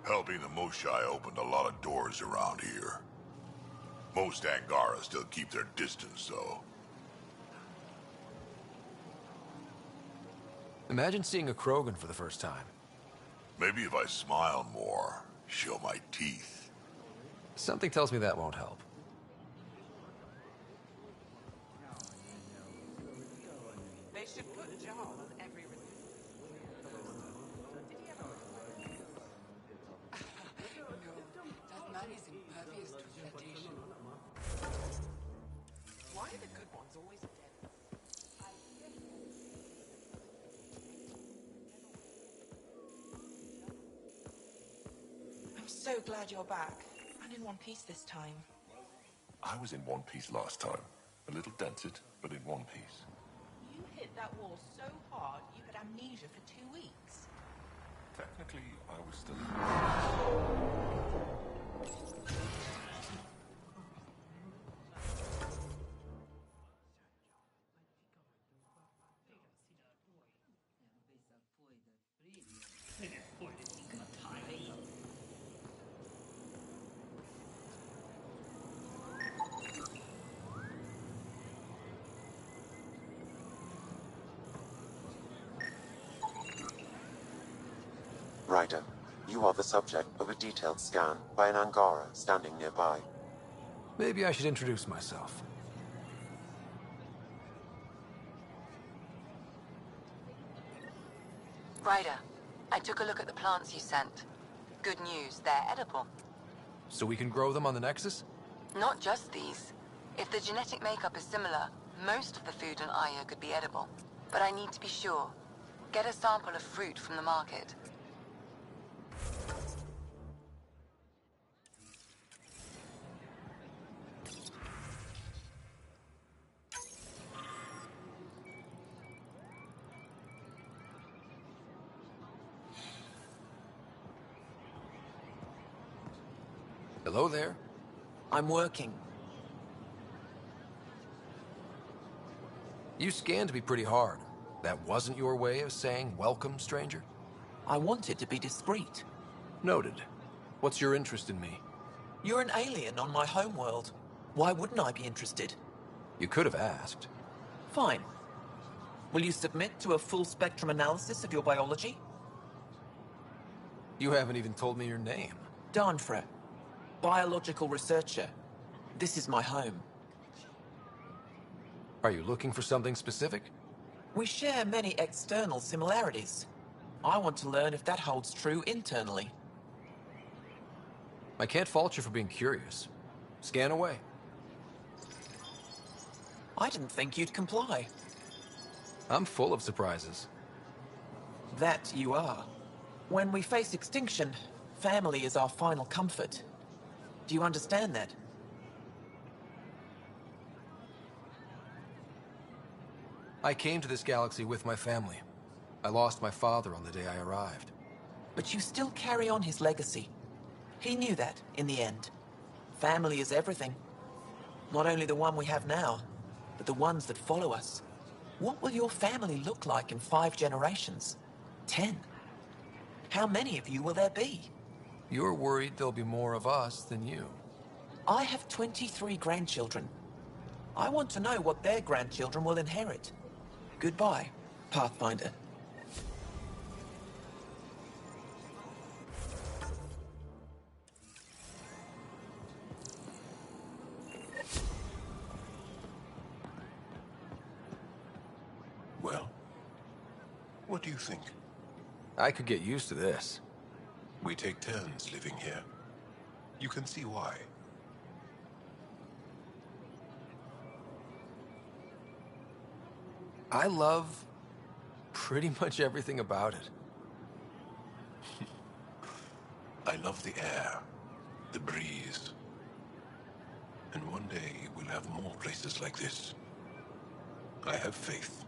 Helping the Moshai opened a lot of doors around here. Most Angara still keep their distance, though. Imagine seeing a Krogan for the first time. Maybe if I smile more, show my teeth. Something tells me that won't help. They should put jars every... That man is impervious to flotation. Why are the good ones always dead? I'm so glad you're back. I'm in one piece this time. I was in one piece last time. A little dented, but in one piece. You hit that wall so hard you had amnesia for 2 weeks. Technically, I was still... Ryder, you are the subject of a detailed scan by an Angara standing nearby. Maybe I should introduce myself. Ryder, I took a look at the plants you sent. Good news, they're edible. So we can grow them on the Nexus? Not just these. If the genetic makeup is similar, most of the food in Aya could be edible. But I need to be sure. Get a sample of fruit from the market. Hello there. I'm working. You scanned me pretty hard. That wasn't your way of saying welcome, stranger? I wanted to be discreet. Noted. What's your interest in me? You're an alien on my homeworld. Why wouldn't I be interested? You could have asked. Fine. Will you submit to a full spectrum analysis of your biology? You haven't even told me your name. Darnfra. Biological researcher. This is my home. Are you looking for something specific? We share many external similarities. I want to learn if that holds true internally. I can't fault you for being curious. Scan away. I didn't think you'd comply. I'm full of surprises. That you are. When we face extinction, family is our final comfort. Do you understand that? I came to this galaxy with my family. I lost my father on the day I arrived. But you still carry on his legacy. He knew that, in the end. Family is everything. Not only the one we have now, but the ones that follow us. What will your family look like in 5 generations? 10? How many of you will there be? You're worried there'll be more of us than you. I have 23 grandchildren. I want to know what their grandchildren will inherit. Goodbye, Pathfinder. Well, what do you think? I could get used to this. We take turns living here. You can see why. I love pretty much everything about it. I love the air, the breeze. And one day we'll have more places like this. I have faith.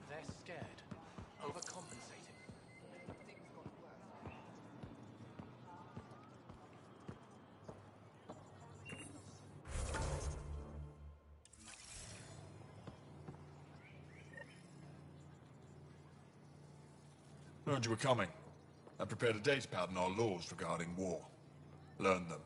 They're scared. Overcompensating. Heard you were coming. I prepared a data pad on our laws regarding war. Learn them.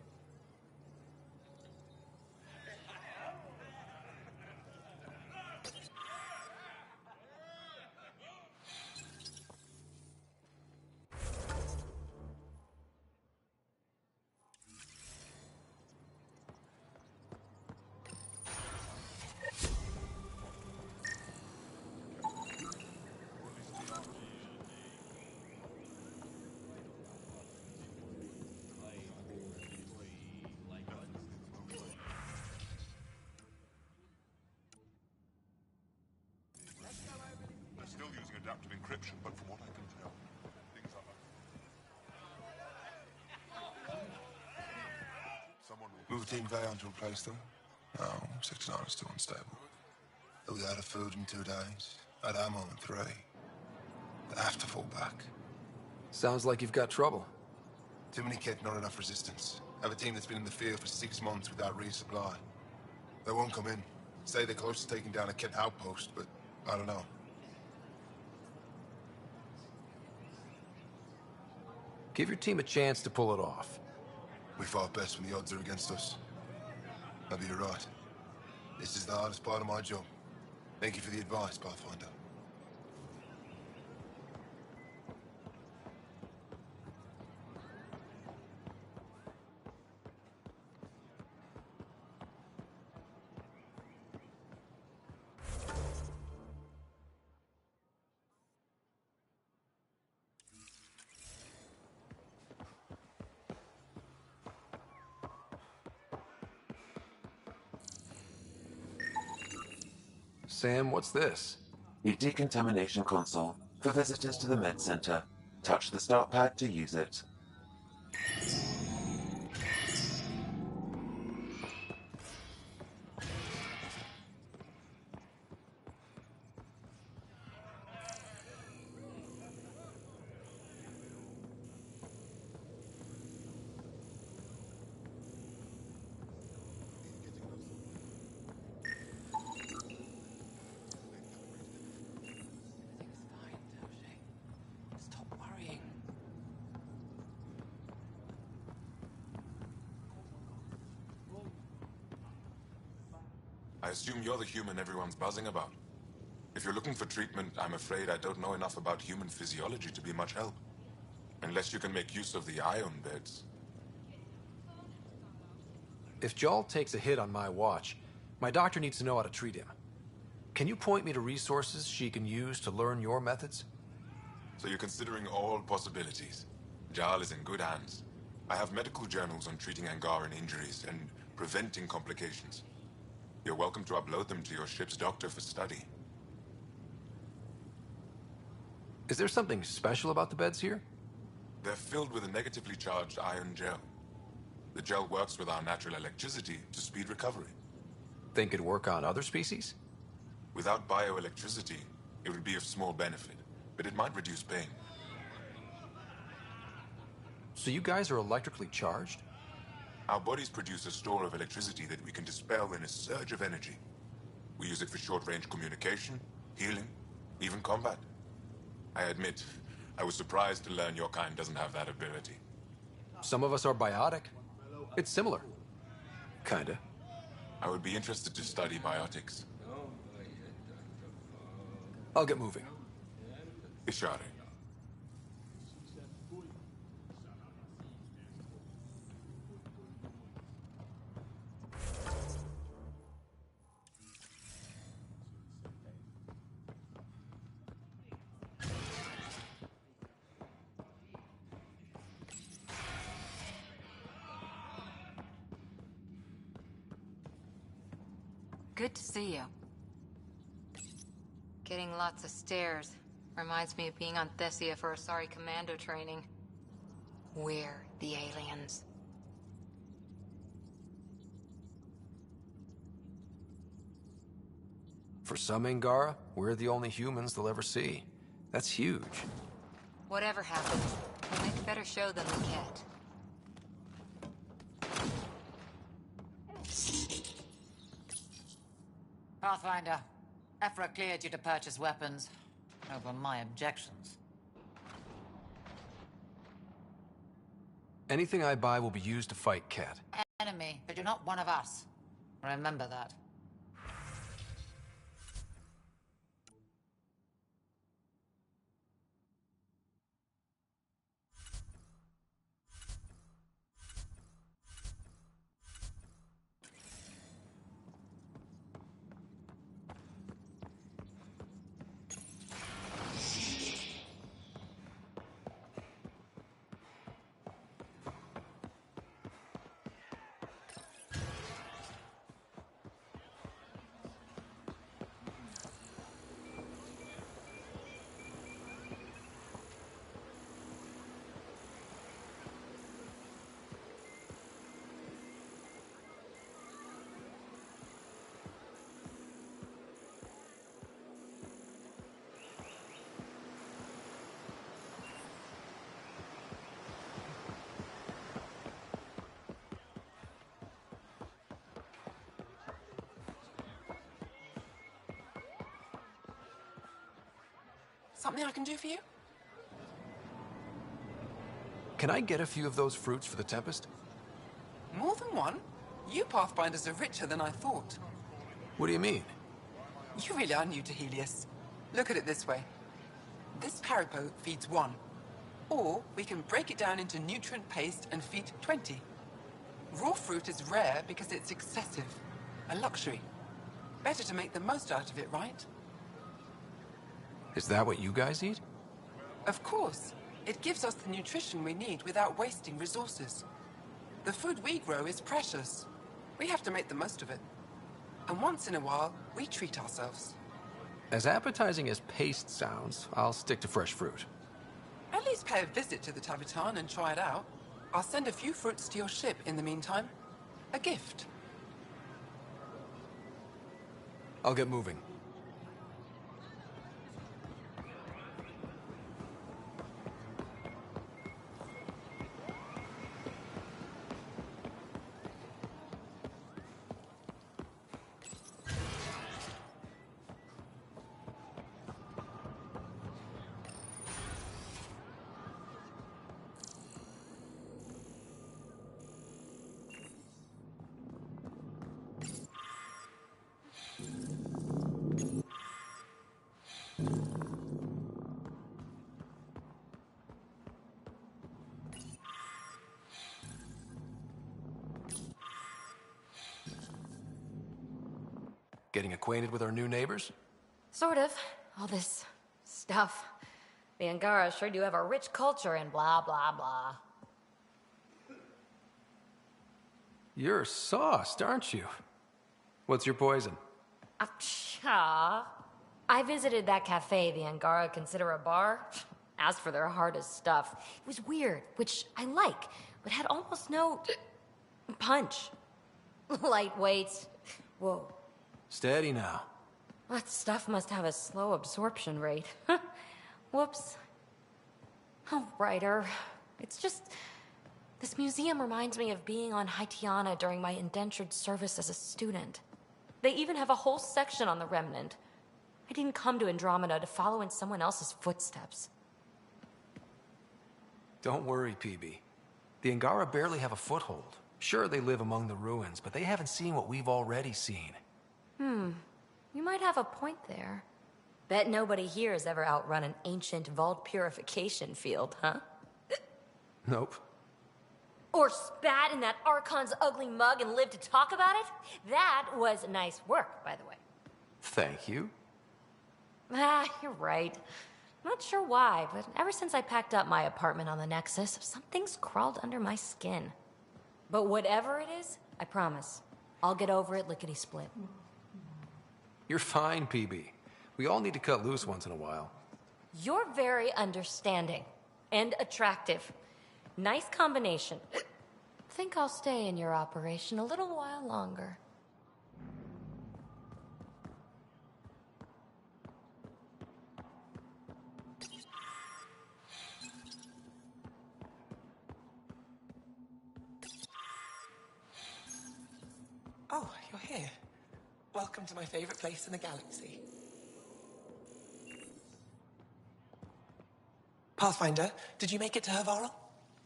They're still using adaptive encryption, but from what I can tell, things are... Someone will... Move Team Vey on to replace them? No, 69 is too unstable. They'll be out of food in 2 days, out of ammo in 3. They have to fall back. Sounds like you've got trouble. Too many kit, not enough resistance. I have a team that's been in the field for 6 months without resupply. They won't come in. Say they're close to taking down a kit outpost, but I don't know. Give your team a chance to pull it off. We fought best when the odds are against us. Maybe you're right. This is the hardest part of my job. Thank you for the advice, Pathfinder. Sam, what's this? A decontamination console for visitors to the med center. Touch the start pad to use it. Stop worrying. I assume you're the human everyone's buzzing about. If you're looking for treatment, I'm afraid I don't know enough about human physiology to be much help. Unless you can make use of the ion beds. If Jal takes a hit on my watch, my doctor needs to know how to treat him. Can you point me to resources she can use to learn your methods? So you're considering all possibilities. Jal is in good hands. I have medical journals on treating Angaran injuries and preventing complications. You're welcome to upload them to your ship's doctor for study. Is there something special about the beds here? They're filled with a negatively charged ion gel. The gel works with our natural electricity to speed recovery. Think it'd work on other species? Without bioelectricity, it would be of small benefit, but it might reduce pain. So you guys are electrically charged? Our bodies produce a store of electricity that we can dispel in a surge of energy. We use it for short-range communication, healing, even combat. I admit, I was surprised to learn your kind doesn't have that ability. Some of us are biotic. It's similar. Kinda. I would be interested to study biotics. I'll get moving. Ishare. Good to see you. Getting lots of stares. Reminds me of being on Thessia for Asari commando training. We're the aliens. For some Angara, we're the only humans they'll ever see. That's huge. Whatever happens, we'll make a better show than the cat. Pathfinder, Ephra cleared you to purchase weapons. Over my objections. Anything I buy will be used to fight Cat. Enemy, but you're not one of us. Remember that. Something I can do for you? Can I get a few of those fruits for the Tempest? More than one? You Pathfinders are richer than I thought. What do you mean? You really are new to Helios. Look at it this way. This Parapo feeds 1. Or we can break it down into nutrient paste and feed 20. Raw fruit is rare because it's excessive. A luxury. Better to make the most out of it, right? Is that what you guys eat? Of course. It gives us the nutrition we need without wasting resources. The food we grow is precious. We have to make the most of it. And once in a while, we treat ourselves. As appetizing as paste sounds, I'll stick to fresh fruit. At least pay a visit to the Tavitan and try it out. I'll send a few fruits to your ship in the meantime. A gift. I'll get moving. Getting acquainted with our new neighbors? Sort of. All this stuff. The Angara sure do have a rich culture and blah, blah, blah. You're sauced, aren't you? What's your poison? I visited that cafe the Angara consider a bar. Asked for their hardest stuff. It was weird, which I like, but had almost no punch. Lightweight. Whoa. Steady now. That stuff must have a slow absorption rate. Whoops. Oh, writer. It's just... This museum reminds me of being on Haitiana during my indentured service as a student. They even have a whole section on the Remnant. I didn't come to Andromeda to follow in someone else's footsteps. Don't worry, PB. The Angara barely have a foothold. Sure, they live among the ruins, but they haven't seen what we've already seen. You might have a point there. Bet nobody here has ever outrun an ancient vault purification field, huh? Nope. Or spat in that Archon's ugly mug and lived to talk about it? That was nice work, by the way. Thank you. You're right. I'm not sure why, but ever since I packed up my apartment on the Nexus, something's crawled under my skin. But whatever it is, I promise, I'll get over it lickety-split. You're fine, PB. We all need to cut loose once in a while. You're very understanding and attractive. Nice combination. Think I'll stay in your operation a little while longer. Oh, you're here. Welcome to my favorite place in the galaxy. Pathfinder, did you make it to Hervarl?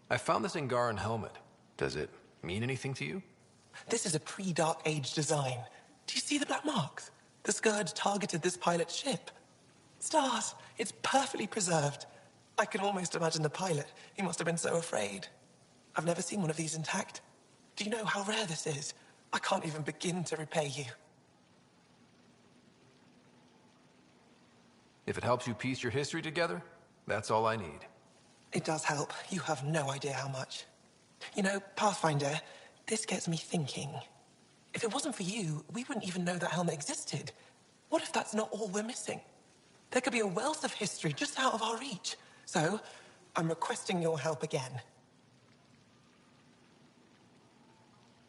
I found this Angaran helmet. Does it mean anything to you? This is a pre-Dark Age design. Do you see the black marks? The Scourge targeted this pilot's ship. Stars, it's perfectly preserved. I can almost imagine the pilot. He must have been so afraid. I've never seen one of these intact. Do you know how rare this is? I can't even begin to repay you. If it helps you piece your history together, that's all I need. It does help. You have no idea how much. You know, Pathfinder, this gets me thinking. If it wasn't for you, we wouldn't even know that helmet existed. What if that's not all we're missing? There could be a wealth of history just out of our reach. So, I'm requesting your help again.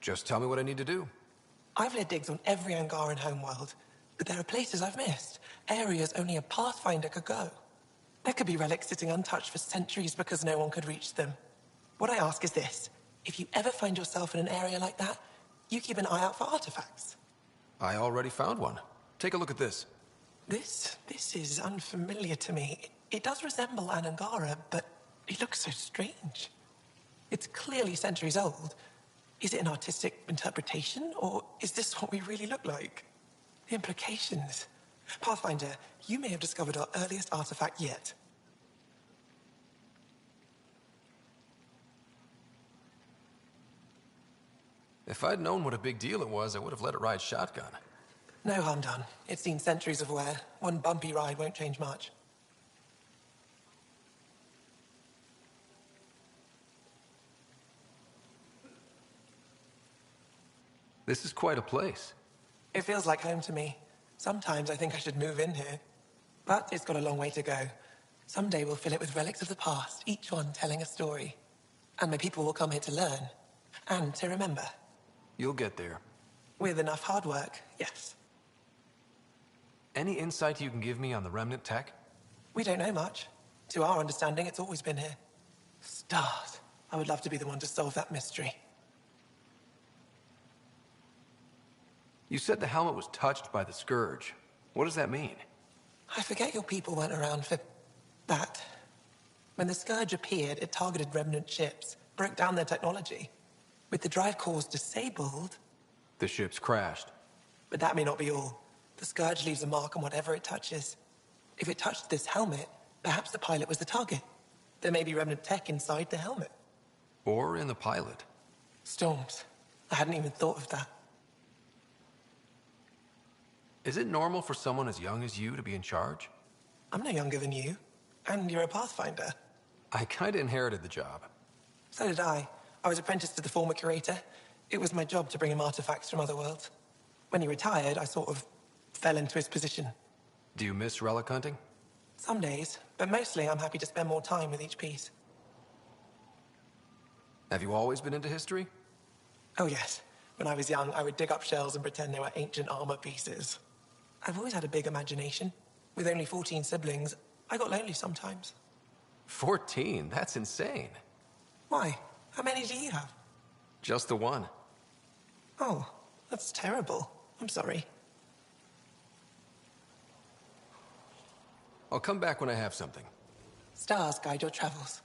Just tell me what I need to do. I've led digs on every Angaran homeworld, but there are places I've missed, areas only a Pathfinder could go. There could be relics sitting untouched for centuries because no one could reach them. What I ask is this: if you ever find yourself in an area like that, you keep an eye out for artifacts. I already found one. Take a look at this. This is unfamiliar to me. It does resemble an Angara, but it looks so strange. It's clearly centuries old. Is it an artistic interpretation, or is this what we really look like? The implications. Pathfinder, you may have discovered our earliest artifact yet. If I'd known what a big deal it was, I would have let it ride shotgun. No harm done. It's seen centuries of wear. One bumpy ride won't change much. This is quite a place. It feels like home to me. Sometimes I think I should move in here. But it's got a long way to go. Someday we'll fill it with relics of the past, each one telling a story. And my people will come here to learn. And to remember. You'll get there. With enough hard work, yes. Any insight you can give me on the remnant tech? We don't know much. To our understanding, it's always been here. Stars. I would love to be the one to solve that mystery. You said the helmet was touched by the Scourge. What does that mean? I forget your people weren't around for that. When the Scourge appeared, it targeted remnant ships, broke down their technology. With the drive cores disabled... The ships crashed. But that may not be all. The Scourge leaves a mark on whatever it touches. If it touched this helmet, perhaps the pilot was the target. There may be remnant tech inside the helmet. Or in the pilot. Storms. I hadn't even thought of that. Is it normal for someone as young as you to be in charge? I'm no younger than you. And you're a Pathfinder. I kinda inherited the job. So did I. I was apprenticed to the former curator. It was my job to bring him artifacts from other worlds. When he retired, I sort of fell into his position. Do you miss relic hunting? Some days, but mostly I'm happy to spend more time with each piece. Have you always been into history? Oh yes. When I was young, I would dig up shells and pretend they were ancient armor pieces. I've always had a big imagination. With only 14 siblings, I got lonely sometimes. 14? That's insane. Why? How many do you have? Just the one. Oh, that's terrible. I'm sorry. I'll come back when I have something. Stars guide your travels.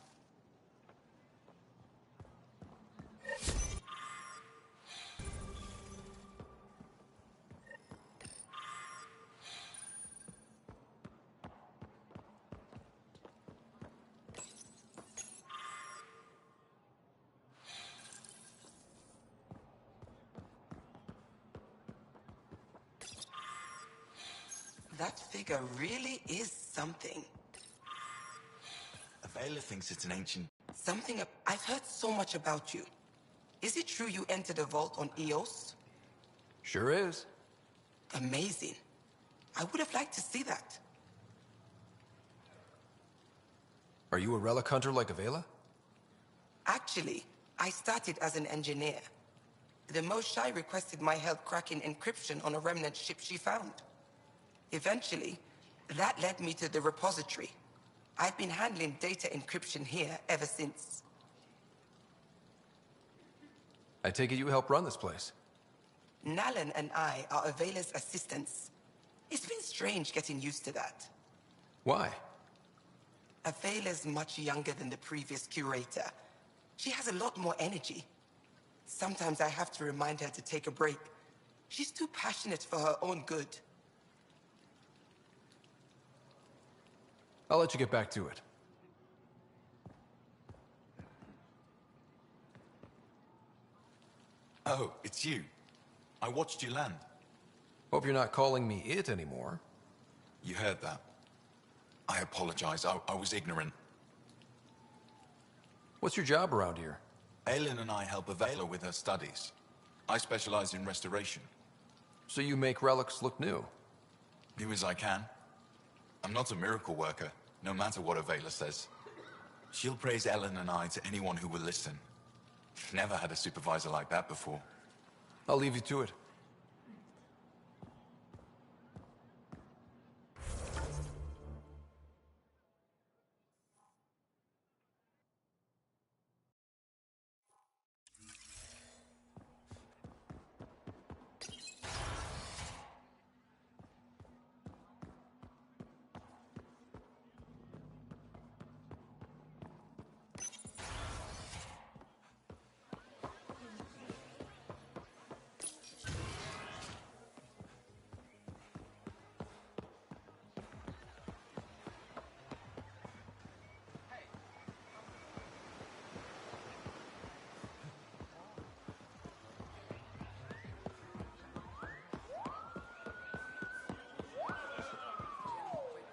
That figure really is something. Avela thinks it's an ancient... I've heard so much about you. Is it true you entered a vault on Eos? Sure is. Amazing. I would have liked to see that. Are you a relic hunter like Avela? Actually, I started as an engineer. The Moshai requested my help cracking encryption on a remnant ship she found. Eventually, that led me to the repository. I've been handling data encryption here ever since. I take it you help run this place. Nalan and I are Avela's assistants. It's been strange getting used to that. Why? Avela's much younger than the previous curator. She has a lot more energy. Sometimes I have to remind her to take a break. She's too passionate for her own good. I'll let you get back to it. Oh, it's you. I watched you land. Hope you're not calling me it anymore. You heard that. I apologize. I was ignorant. What's your job around here? Aelin and I help Avela with her studies. I specialize in restoration. So you make relics look new? Do as I can. I'm not a miracle worker, no matter what Avela says. She'll praise Ellen and I to anyone who will listen. Never had a supervisor like that before. I'll leave you to it.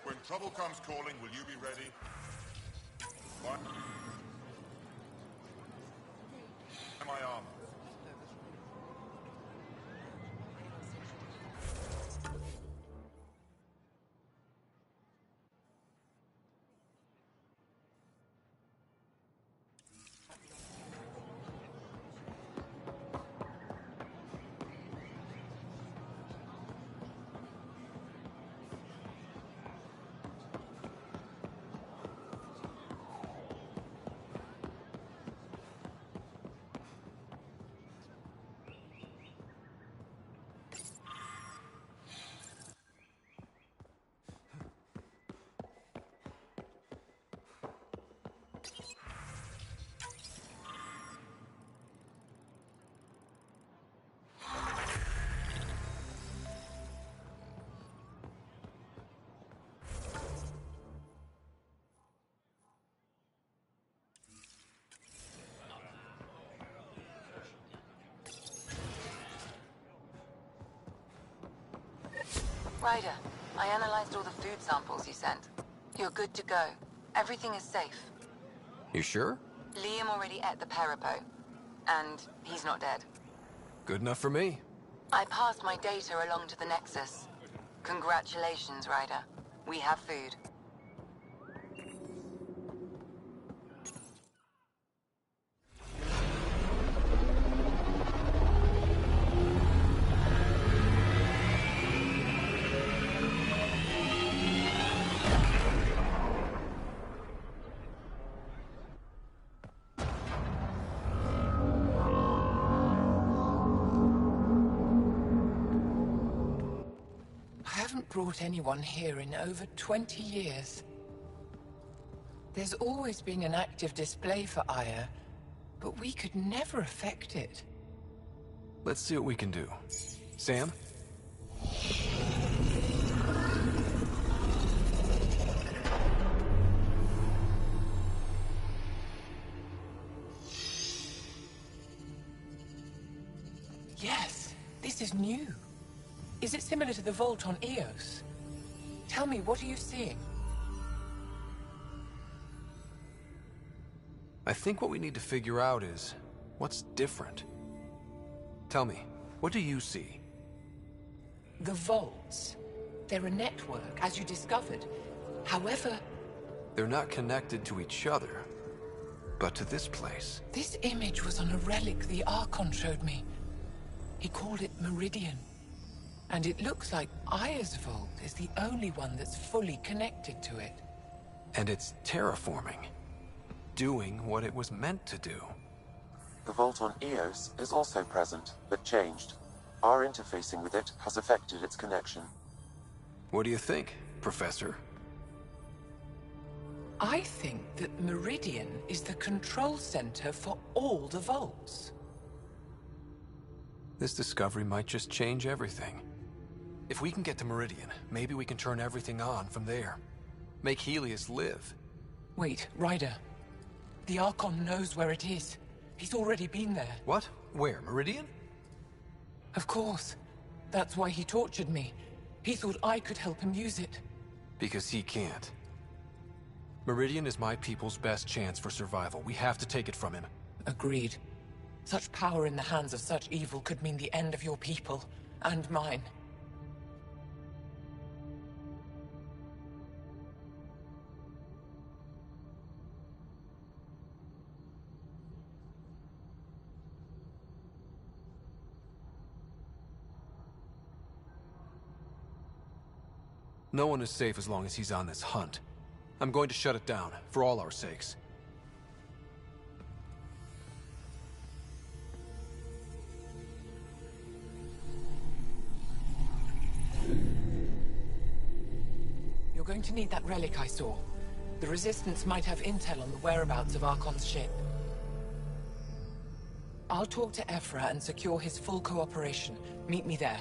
When trouble comes calling, will you be ready? What? My armor. Ryder, I analyzed all the food samples you sent. You're good to go. Everything is safe. You sure? Liam already ate the Peripo. And he's not dead. Good enough for me. I passed my data along to the Nexus. Congratulations, Ryder. We have food. I haven't brought anyone here in over 20 years. There's always been an active display for Aya, but we could never affect it. Let's see what we can do. Sam? Yes, this is new. Is it similar to the vault on Eos? Tell me, what are you seeing? I think what we need to figure out is what's different. Tell me, what do you see? The vaults. They're a network, as you discovered. However, They're not connected to each other, but to this place. this image was on a relic the Archon showed me. He called it Meridian. And it looks like Aya's vault is the only one that's fully connected to it. And it's terraforming. Doing what it was meant to do. The vault on Eos is also present, but changed. Our interfacing with it has affected its connection. What do you think, Professor? I think that Meridian is the control center for all the vaults. This discovery might just change everything. If we can get to Meridian, maybe we can turn everything on from there. Make Helios live. Wait, Ryder. The Archon knows where it is. He's already been there. What? Where? Meridian? Of course. That's why he tortured me. He thought I could help him use it. Because he can't. Meridian is my people's best chance for survival. We have to take it from him. Agreed. Such power in the hands of such evil could mean the end of your people, and mine. No one is safe as long as he's on this hunt. I'm going to shut it down, for all our sakes. You're going to need that relic I saw. The Resistance might have intel on the whereabouts of Archon's ship. I'll talk to Ephra and secure his full cooperation. Meet me there.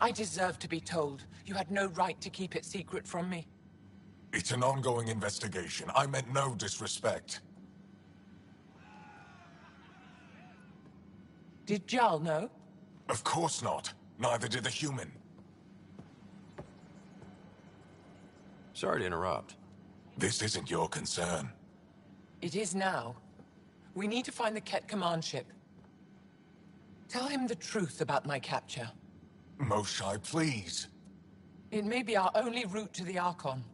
I deserve to be told. You had no right to keep it secret from me. It's an ongoing investigation. I meant no disrespect. Did Jarl know? Of course not. Neither did the human. Sorry to interrupt. This isn't your concern. It is now. We need to find the Ket command ship. Tell him the truth about my capture. Moshai, please. It may be our only route to the Archon.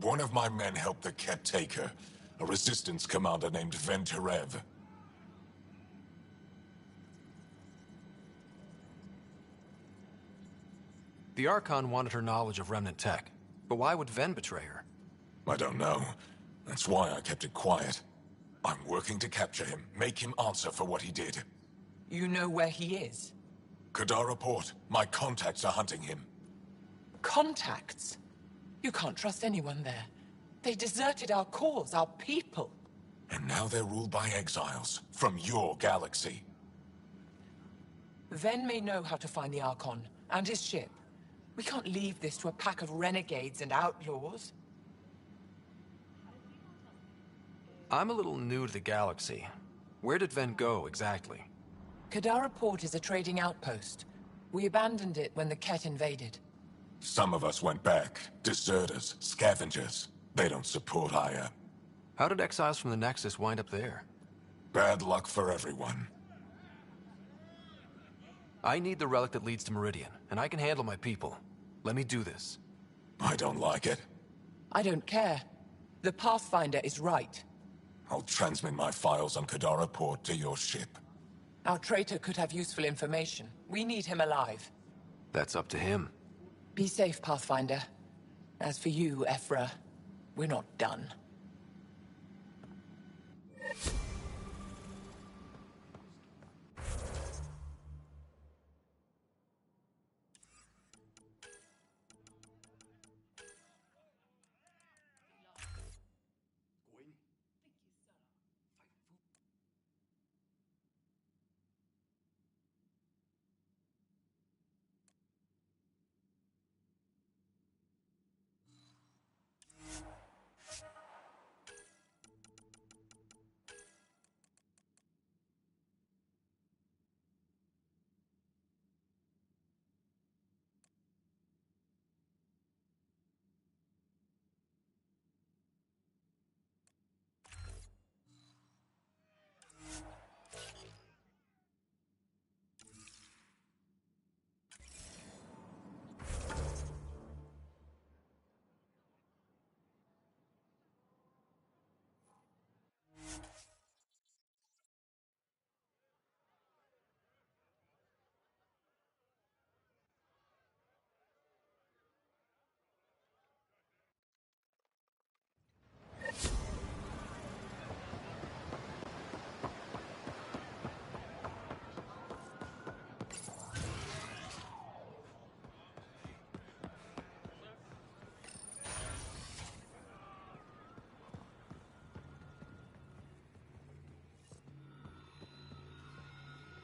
One of my men helped the caretaker, a resistance commander named Venterev. The Archon wanted her knowledge of Remnant tech, but why would Ven betray her? I don't know. That's why I kept it quiet. I'm working to capture him, make him answer for what he did. You know where he is? Kadara Port. My contacts are hunting him. Contacts? You can't trust anyone there. They deserted our cause, our people. And now they're ruled by exiles from your galaxy. Ven may know how to find the Archon and his ship. We can't leave this to a pack of renegades and outlaws. I'm a little new to the galaxy. Where did Ven go, exactly? Kadara Port is a trading outpost. We abandoned it when the Ket invaded. Some of us went back. Deserters, scavengers. They don't support Aya. How did exiles from the Nexus wind up there? Bad luck for everyone. I need the relic that leads to Meridian, and I can handle my people. Let me do this. I don't like it. I don't care. The Pathfinder is right. I'll transmit my files on Kadara Port to your ship. Our traitor could have useful information. We need him alive. That's up to him. Be safe, Pathfinder. As for you, Ephra, we're not done.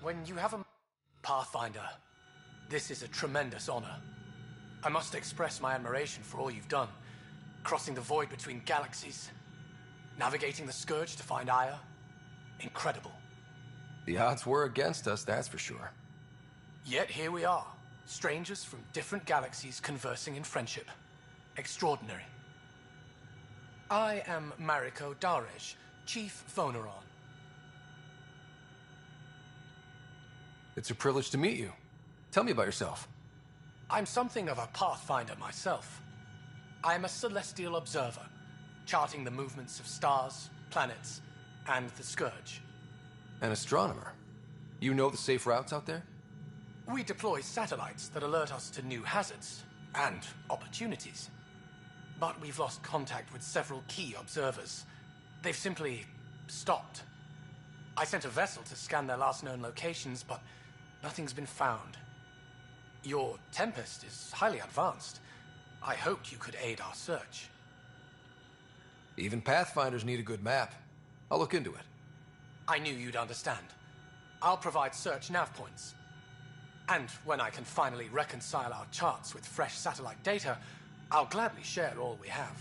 When you have a Pathfinder, this is a tremendous honor. I must express my admiration for all you've done. Crossing the void between galaxies, navigating the Scourge to find Aya. Incredible. The odds were against us, that's for sure. Yet here we are, strangers from different galaxies conversing in friendship. Extraordinary. I am Mariko Darej, Chief Voneron. It's a privilege to meet you. Tell me about yourself. I'm something of a pathfinder myself. I am a celestial observer, charting the movements of stars, planets, and the Scourge. An astronomer? You know the safe routes out there? We deploy satellites that alert us to new hazards and opportunities. But we've lost contact with several key observers. They've simply stopped. I sent a vessel to scan their last known locations, but nothing's been found. Your Tempest is highly advanced. I hoped you could aid our search. Even Pathfinders need a good map. I'll look into it. I knew you'd understand. I'll provide search nav points. And when I can finally reconcile our charts with fresh satellite data, I'll gladly share all we have.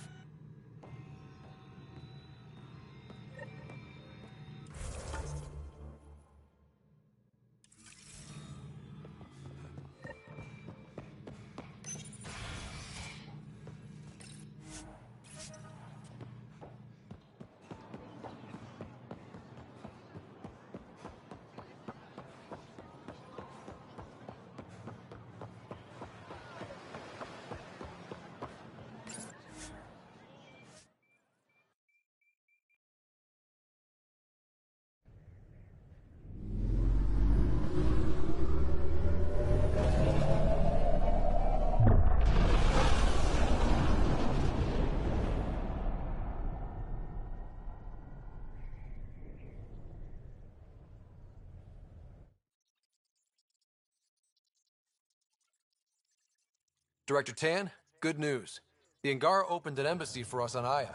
Director Tan, good news. The Angara opened an embassy for us on Aya.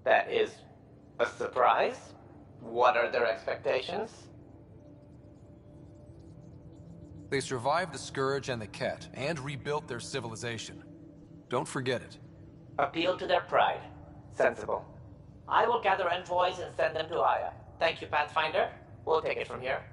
That is a surprise? What are their expectations? They survived the Scourge and the Ket, and rebuilt their civilization. Don't forget it. Appeal to their pride. Sensible. I will gather envoys and send them to Aya. Thank you, Pathfinder. We'll take it from here.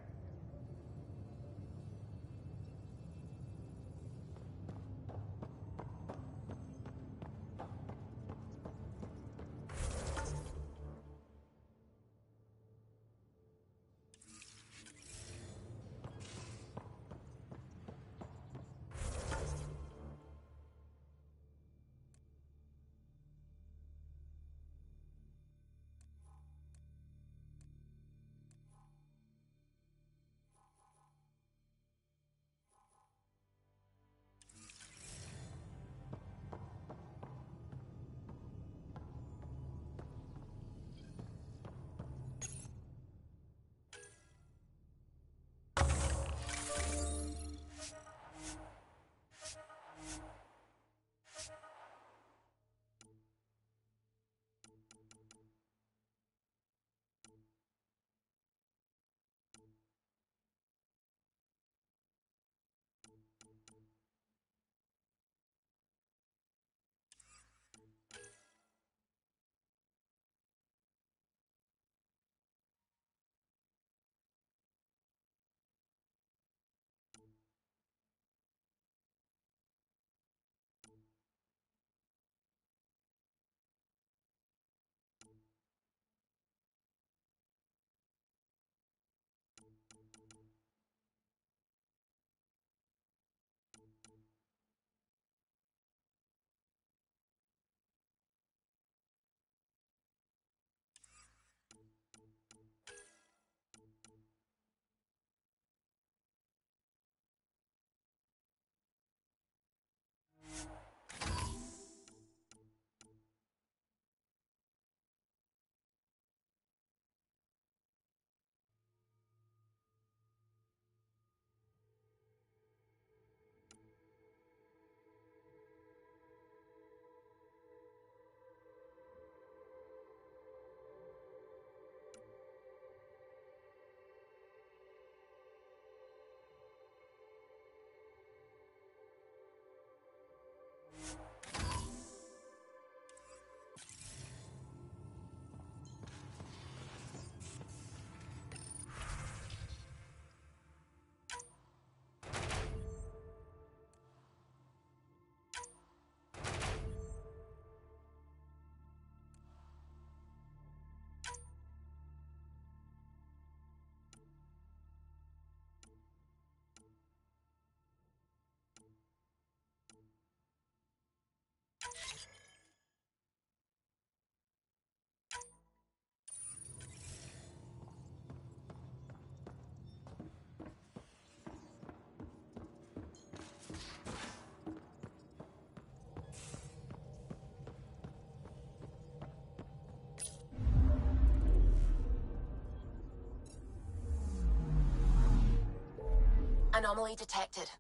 Anomaly detected.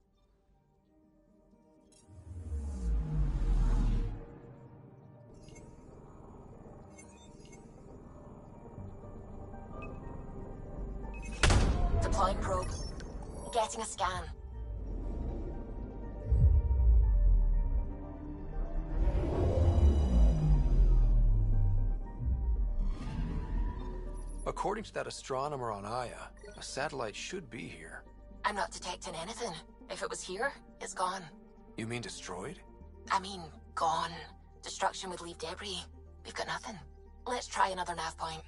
Deploying probe. Getting a scan. According to that astronomer on Aya, a satellite should be here. I'm not detecting anything. If it was here, it's gone. You mean destroyed? I mean, gone. Destruction would leave debris. We've got nothing. Let's try another nav point.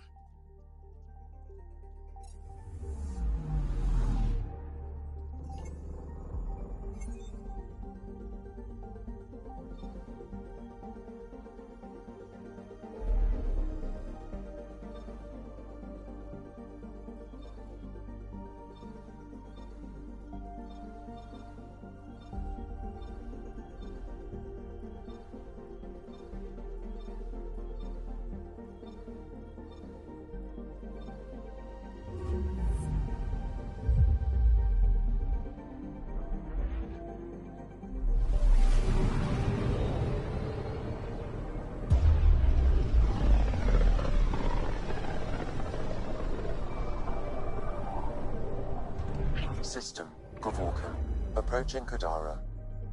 system, Gavorkan. Approaching Kadara.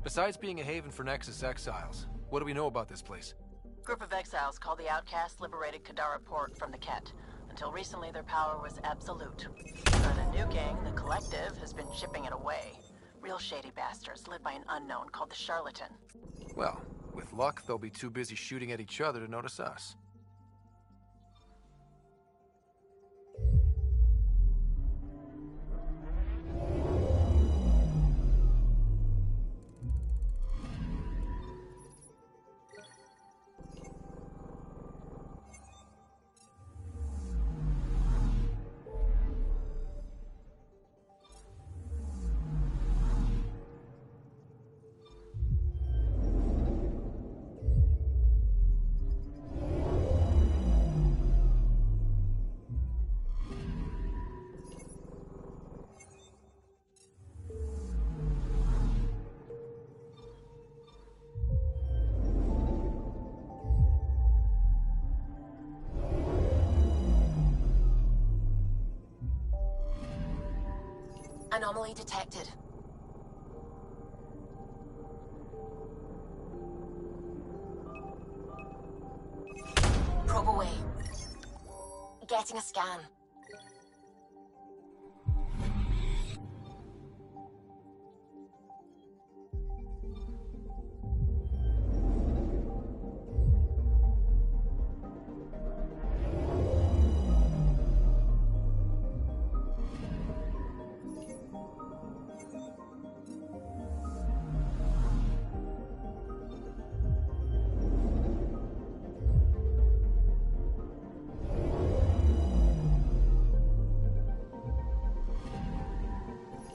Besides being a haven for Nexus exiles, what do we know about this place? Group of exiles called the Outcasts liberated Kadara Port from the Ket. Until recently, their power was absolute. But a new gang, the Collective, has been chipping it away. Real shady bastards led by an unknown called the Charlatan. Well, with luck, they'll be too busy shooting at each other to notice us. Anomaly detected. Probe away. Getting a scan.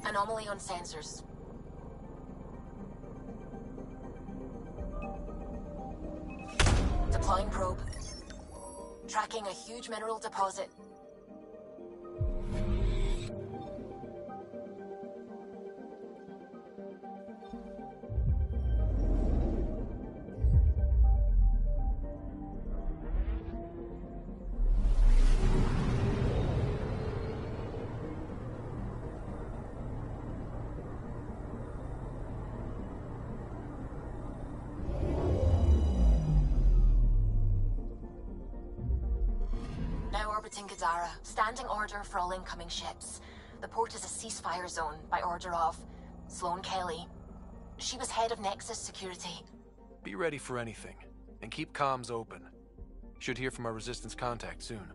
Anomaly on sensors. Deploying probe. Tracking a huge mineral deposit. Now orbiting Kadara. Standing order for all incoming ships. The port is a ceasefire zone by order of Sloane Kelly. She was head of Nexus security. Be ready for anything, and keep comms open. Should hear from our Resistance contact soon.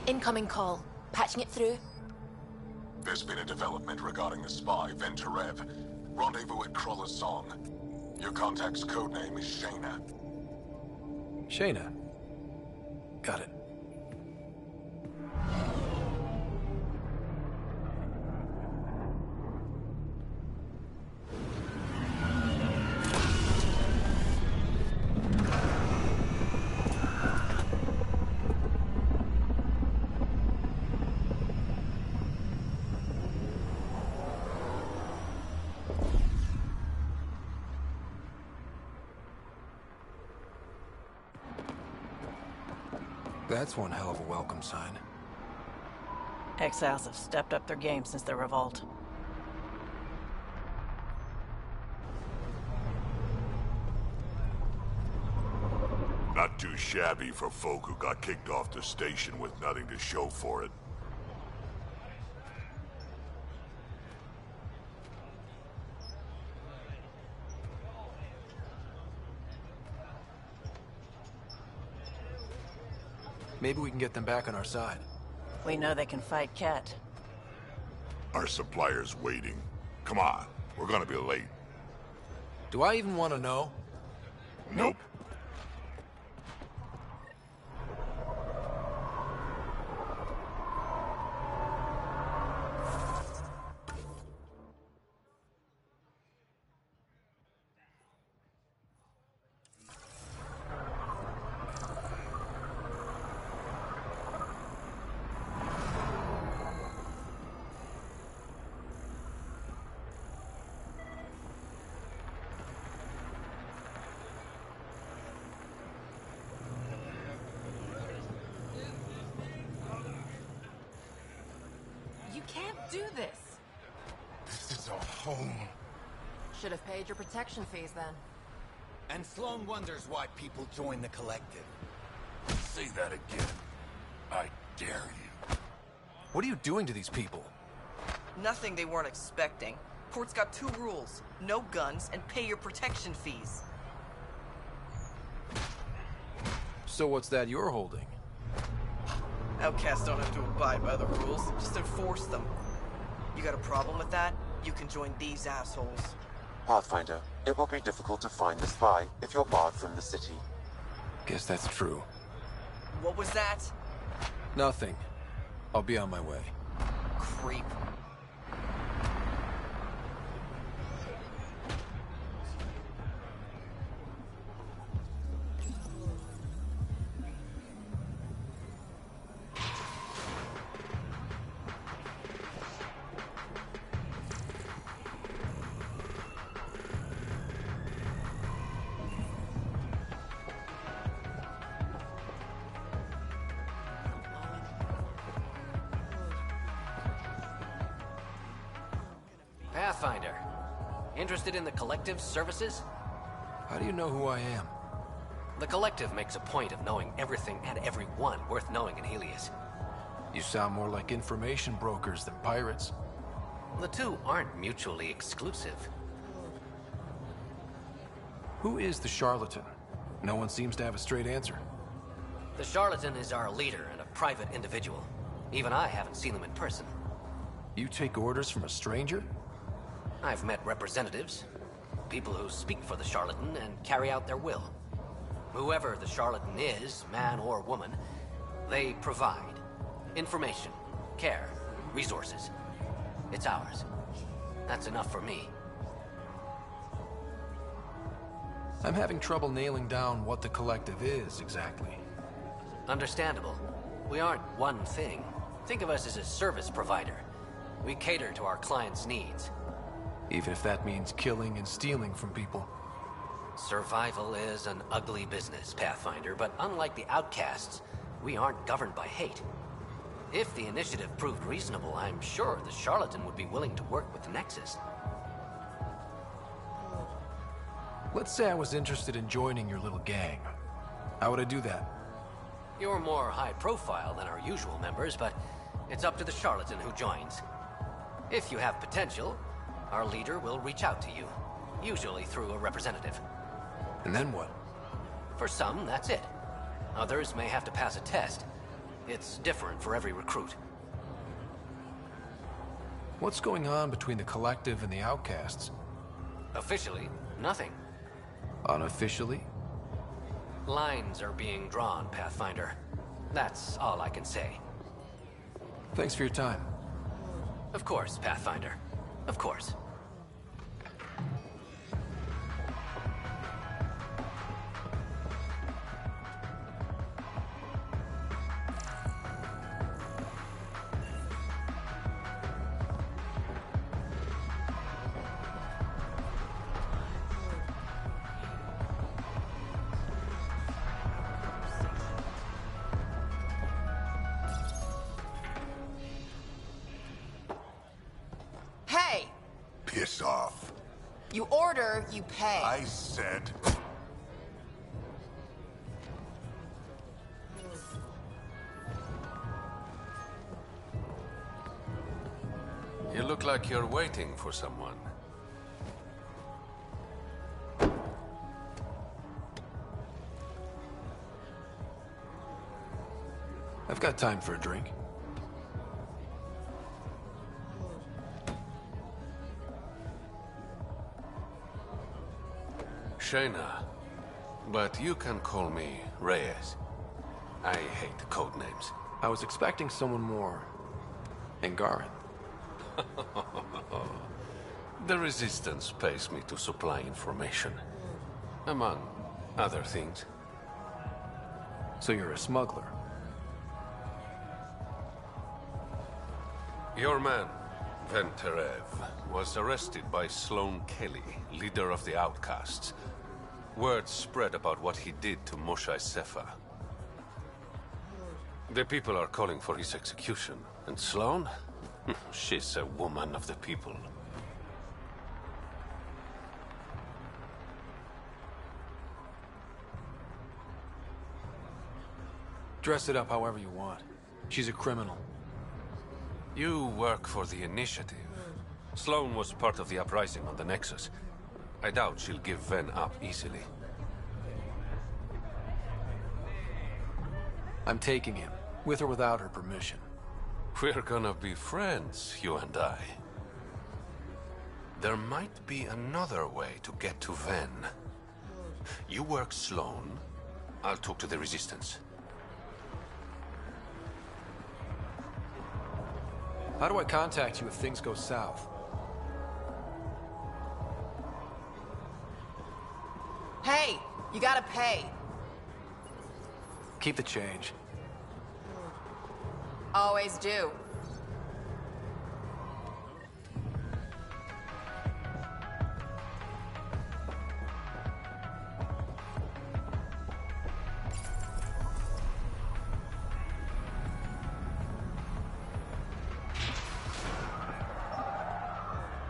Incoming call. Patching it through. There's been a development regarding the spy, Venturev. Rendezvous at Kroller's Song. Your contact's codename is Shayna. Shayna. Got it. That's one hell of a welcome sign. Exiles have stepped up their game since their revolt. Not too shabby for folk who got kicked off the station with nothing to show for it. Maybe we can get them back on our side. We know they can fight Ket. Our supplier's waiting. Come on, we're gonna be late. Do I even want to know? Nope. do this? This is a home. Should have paid your protection fees then. And Sloan wonders why people join the collective. Say that again. I dare you. What are you doing to these people? Nothing they weren't expecting. Court's got 2 rules. No guns and pay your protection fees. So what's that you're holding? Outcasts don't have to abide by the rules, just enforce them. You got a problem with that? You can join these assholes. Pathfinder, it will be difficult to find the spy if you're barred from the city. Guess that's true. What was that? Nothing. I'll be on my way. Creep. Pathfinder. Interested in the Collective's services? How do you know who I am? The Collective makes a point of knowing everything and everyone worth knowing in Helios. You sound more like information brokers than pirates. The two aren't mutually exclusive. Who is the charlatan? No one seems to have a straight answer. The charlatan is our leader and a private individual. Even I haven't seen them in person. You take orders from a stranger? I've met representatives, people who speak for the charlatan and carry out their will. Whoever the charlatan is, man or woman, they provide information, care, resources. It's ours. That's enough for me. I'm having trouble nailing down what the Collective is, exactly. Understandable. We aren't one thing. Think of us as a service provider. We cater to our clients' needs. Even if that means killing and stealing from people. Survival is an ugly business, Pathfinder, but unlike the outcasts, we aren't governed by hate. If the initiative proved reasonable, I'm sure the charlatan would be willing to work with the Nexus. Let's say I was interested in joining your little gang. How would I do that? You're more high profile than our usual members, but it's up to the charlatan who joins. If you have potential, our leader will reach out to you, usually through a representative. And then what? For some, that's it. Others may have to pass a test. It's different for every recruit. What's going on between the Collective and the outcasts? Officially, nothing. Unofficially? Lines are being drawn, Pathfinder. That's all I can say. Thanks for your time. Of course, Pathfinder. Of course. Hey! Piss off. You order, you pay. I said... You look like you're waiting for someone. I've got time for a drink. Shayna, but you can call me Reyes. I hate the code names. I was expecting someone more Angaran. The Resistance pays me to supply information, among other things. So you're a smuggler? Your man, Venterev, was arrested by Sloan Kelly, leader of the Outcasts. Word spread about what he did to Moshae Sefa. The people are calling for his execution, and Sloan? She's a woman of the people. Dress it up however you want. She's a criminal. You work for the Initiative. Sloane was part of the uprising on the Nexus. I doubt she'll give Ven up easily. I'm taking him, with or without her permission. We're gonna be friends, you and I. There might be another way to get to Ven. You work Sloane. I'll talk to the Resistance. How do I contact you if things go south? Hey, you gotta pay. Keep the change. Always do.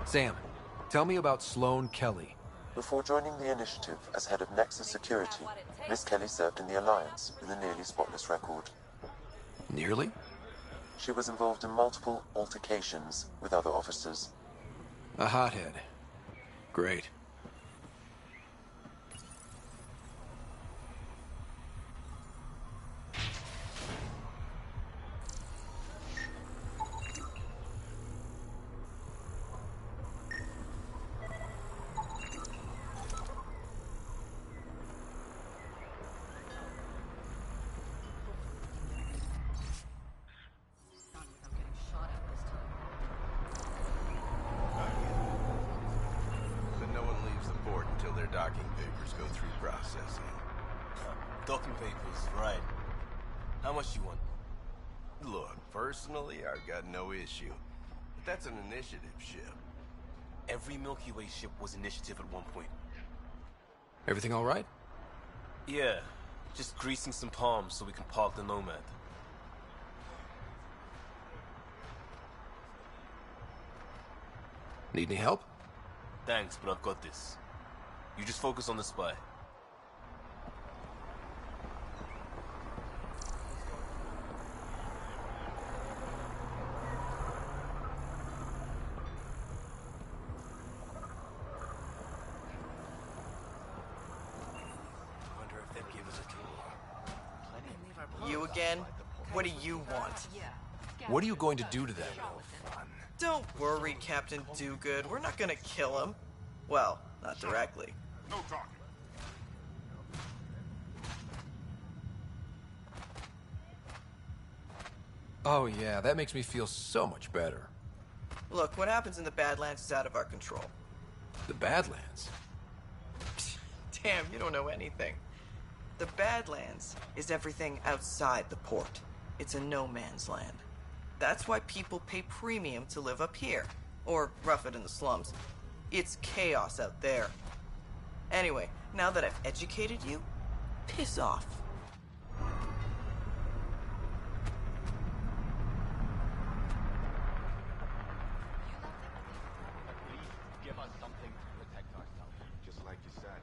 Sam, tell me about Sloane Kelly. Before joining the Initiative as head of Nexus Security, Miss Kelly served in the Alliance with a nearly spotless record. Nearly? She was involved in multiple altercations with other officers. A hothead. Great. But no one leaves the port until their docking papers go through processing. Docking papers, right. How much you want? Look, personally, I've got no issue. But that's an initiative ship. Every Milky Way ship was initiative at one point. Everything all right? Yeah, just greasing some palms so we can park the Nomad. Need any help? Thanks, but I've got this. You just focus on the spy. Wonder if they'd give us a tour. You again? What do you want? What are you going to do to them? Don't worry, Captain Do-Good. We're not gonna kill him. Well, not directly. No talking. Oh yeah, that makes me feel so much better. Look, what happens in the Badlands is out of our control. The Badlands? Damn, you don't know anything. The Badlands is everything outside the port. It's a no man's land. That's why people pay premium to live up here. Or rough it in the slums. It's chaos out there. Anyway, now that I've educated you, piss off. Give us something to protect ourselves, just like you said.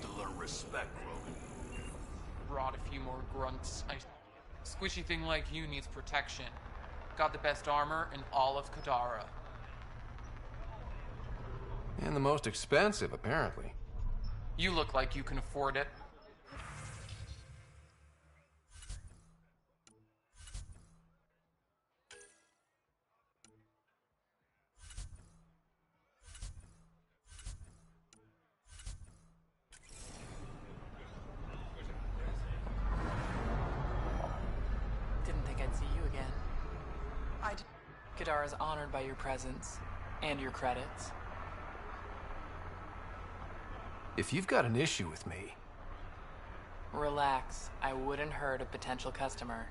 need to learn respect, Roman. Brought a few more grunts. A squishy thing like you needs protection. Got the best armor in all of Kadara. And the most expensive, apparently. You look like you can afford it. Didn't think I'd see you again. Kadara's honored by your presence and your credits. If you've got an issue with me... Relax. I wouldn't hurt a potential customer.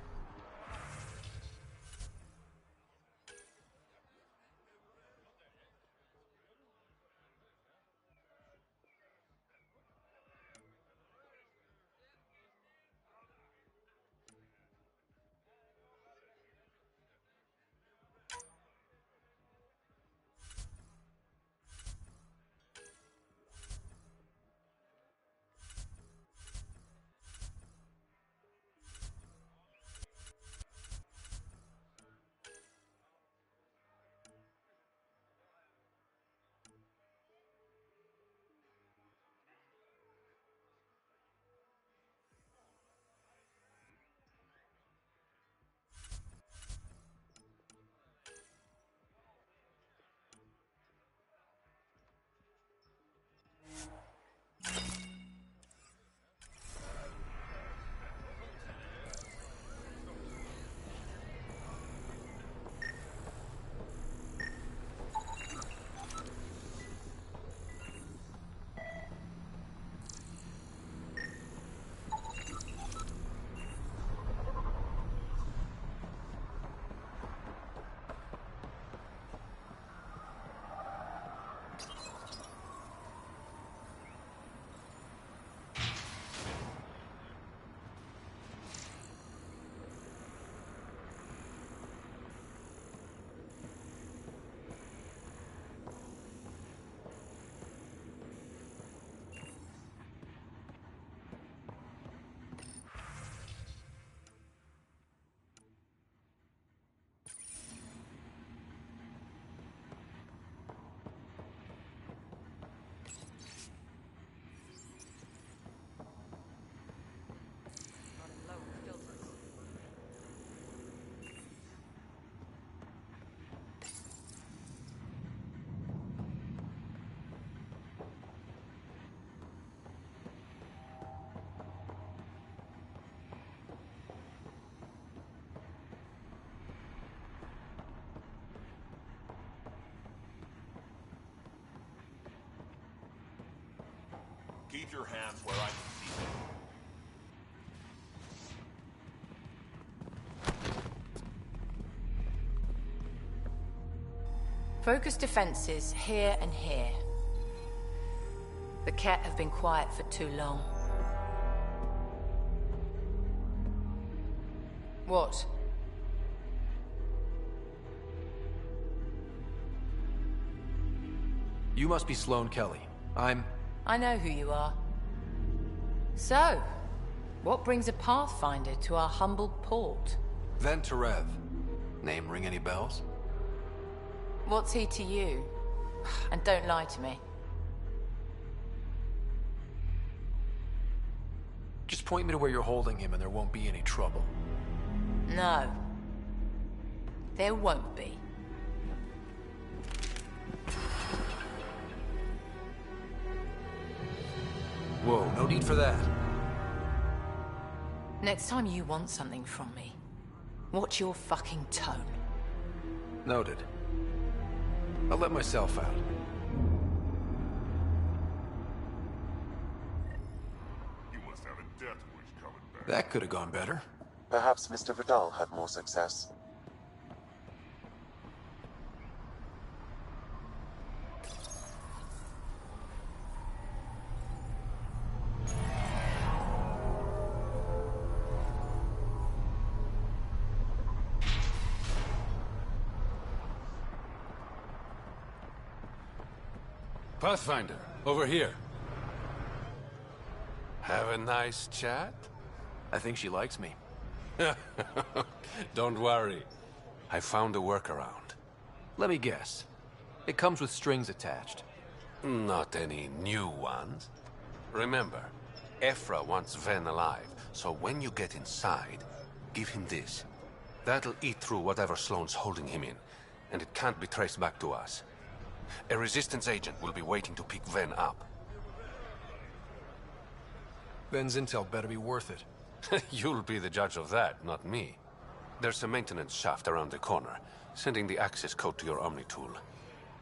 Keep your hands where I can see them. Focus defenses here and here. The Ket have been quiet for too long. What? You must be Sloane Kelly. I know who you are. So, what brings a Pathfinder to our humble port? Venturev. Name ring any bells? What's he to you? And don't lie to me. Just point me to where you're holding him and there won't be any trouble. No. There won't be. Whoa, no need for that. Next time you want something from me, watch your fucking tone. Noted. I'll let myself out. You must have a death wish coming back. That could have gone better. Perhaps Mr. Vidal had more success. Pathfinder, over here. Have a nice chat? I think she likes me. Don't worry. I found a workaround. Let me guess. It comes with strings attached. Not any new ones. Remember, Ephra wants Ven alive, so when you get inside, give him this. That'll eat through whatever Sloane's holding him in, and it can't be traced back to us. A Resistance agent will be waiting to pick Ven up. Ven's intel better be worth it. You'll be the judge of that, not me. There's a maintenance shaft around the corner, sending the access code to your Omni tool.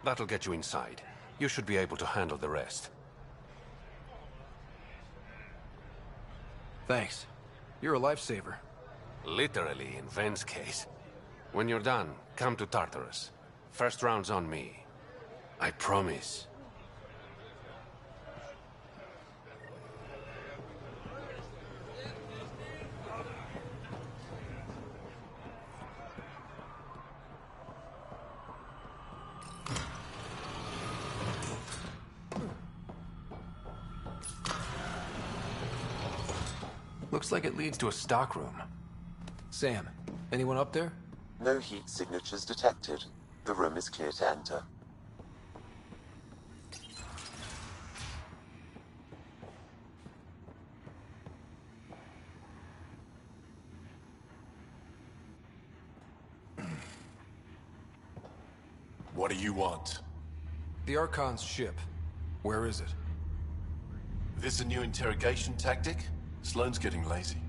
That'll get you inside. You should be able to handle the rest. Thanks. You're a lifesaver. Literally, in Ven's case. When you're done, come to Tartarus. First round's on me. I promise. Looks like it leads to a stockroom. Sam, anyone up there? No heat signatures detected. The room is clear to enter. What do you want? The Archon's ship. Where is it? This a new interrogation tactic? Sloane's getting lazy.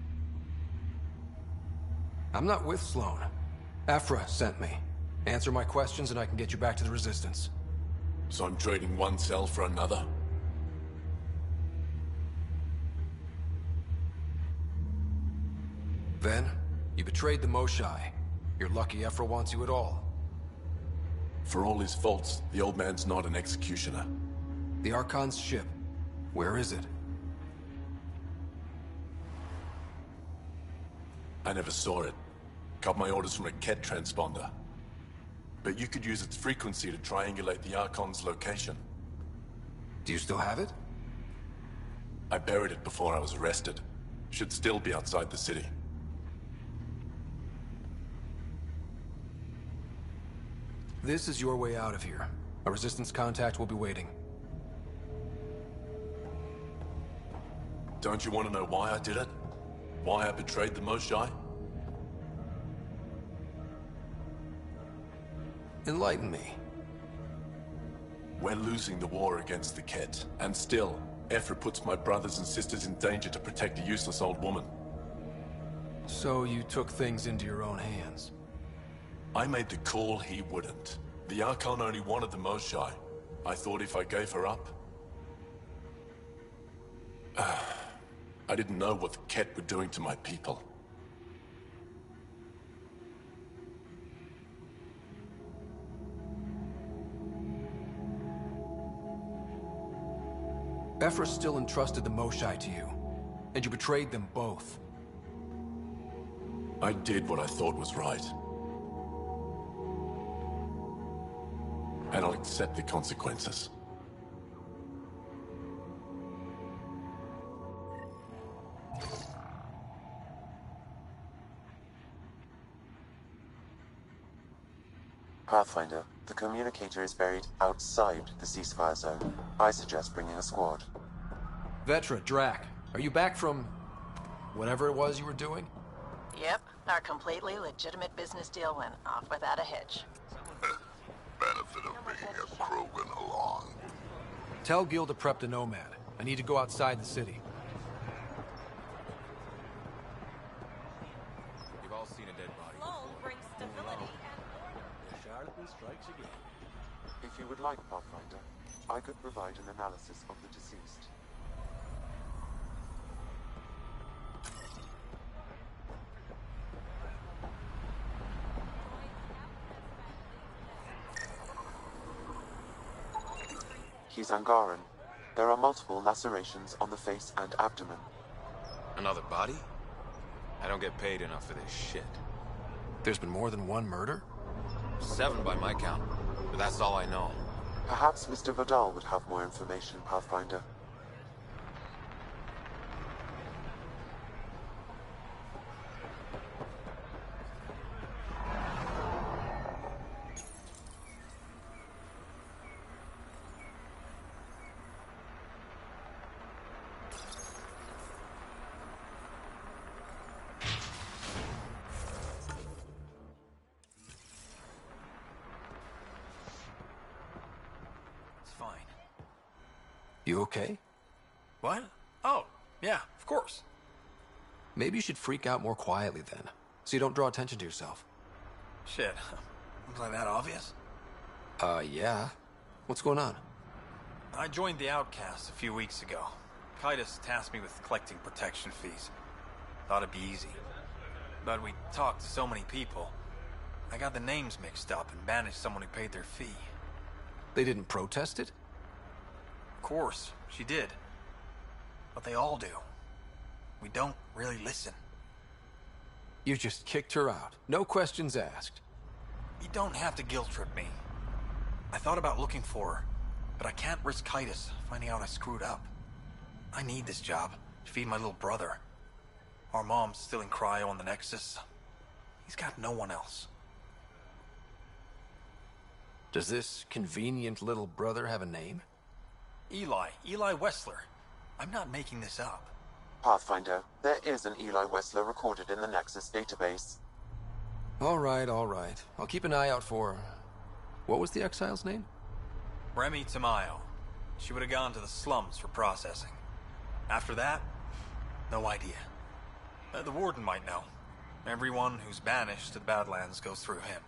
I'm not with Sloane. Ephra sent me. Answer my questions and I can get you back to the Resistance. So I'm trading one cell for another? Ven, you betrayed the Moshae. You're lucky Ephra wants you at all. For all his faults, the old man's not an executioner. The Archon's ship. Where is it? I never saw it. Got my orders from a Ket transponder. But you could use its frequency to triangulate the Archon's location. Do you still have it? I buried it before I was arrested. Should still be outside the city. This is your way out of here. A Resistance contact will be waiting. Don't you want to know why I did it? Why I betrayed the Moshae? Enlighten me. We're losing the war against the Ket, and still, Ephra puts my brothers and sisters in danger to protect a useless old woman. So you took things into your own hands? I made the call he wouldn't. The Archon only wanted the Moshae. I thought if I gave her up... I didn't know what the Ket were doing to my people. Ephra still entrusted the Moshae to you, and you betrayed them both. I did what I thought was right. And I'll accept the consequences. Pathfinder, the communicator is buried outside the ceasefire zone. I suggest bringing a squad. Vetra, Drac, are you back from... whatever it was you were doing? Yep, our completely legitimate business deal went off without a hitch. Benefit of being a Krogan along. Tell Gil to prep the Nomad. I need to go outside the city. You've all seen a dead body. Sloane brings stability and The charlatan strikes again. If you would like, Pathfinder, I could provide an analysis of the deceased. He's Angaran. There are multiple lacerations on the face and abdomen. Another body? I don't get paid enough for this shit. There's been more than one murder? 7 by my count, but that's all I know. Perhaps Mr. Vidal would have more information, Pathfinder. fine. You okay? What? Oh, yeah, of course. Maybe you should freak out more quietly then, so you don't draw attention to yourself. Shit. Was I that obvious? Yeah. What's going on? I joined the Outcasts a few weeks ago. Titus tasked me with collecting protection fees. Thought it'd be easy. But we talked to so many people. I got the names mixed up and banished someone who paid their fee. They didn't protest it? Of course, she did. But they all do. We don't really listen. You just kicked her out. No questions asked. You don't have to guilt trip me. I thought about looking for her, but I can't risk Titus finding out I screwed up. I need this job to feed my little brother. Our mom's still in cryo on the Nexus. He's got no one else. Does this convenient little brother have a name? Eli Wessler. I'm not making this up. Pathfinder, there is an Eli Wessler recorded in the Nexus database. All right. I'll keep an eye out for... What was the exile's name? Remy Tamayo. She would have gone to the slums for processing. After that, no idea. The warden might know. Everyone who's banished to the Badlands goes through him.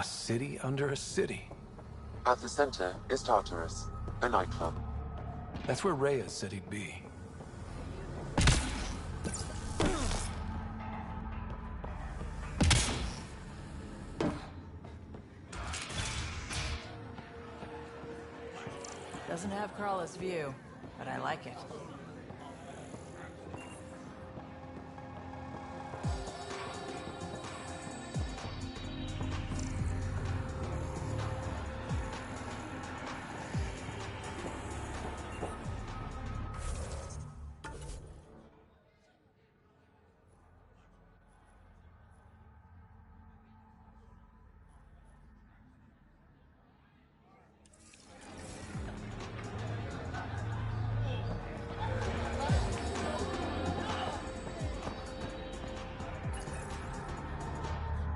A city under a city. At the center is Tartarus, a nightclub. That's where Reyes said he'd be. Doesn't have Carla's view, but I like it.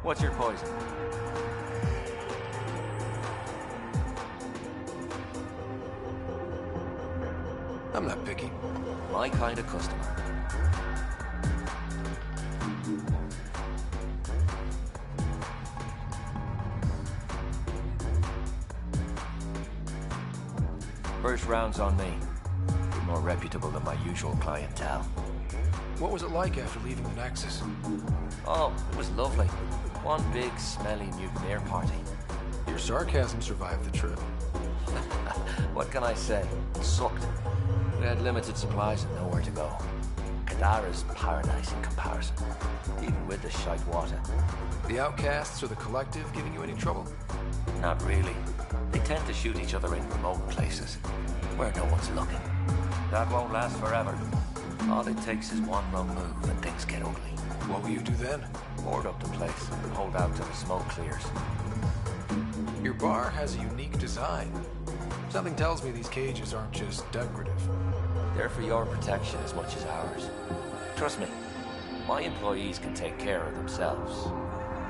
What's your poison? I'm not picky. My kind of customer. First round's on me. Be more reputable than my usual clientele. What was it like after leaving the Nexus? Oh, it was lovely. One big, smelly mutineer party. Your sarcasm survived the trip. What can I say? It sucked. We had limited supplies and nowhere to go. Kadara's paradise in comparison, even with the shite water. The outcasts or the collective giving you any trouble? Not really. They tend to shoot each other in remote places, where no one's looking. That won't last forever. All it takes is one wrong move and things get ugly. What will you do then? Board up the place and hold out till the smoke clears. Your bar has a unique design. Something tells me these cages aren't just decorative. They're for your protection as much as ours. Trust me, my employees can take care of themselves.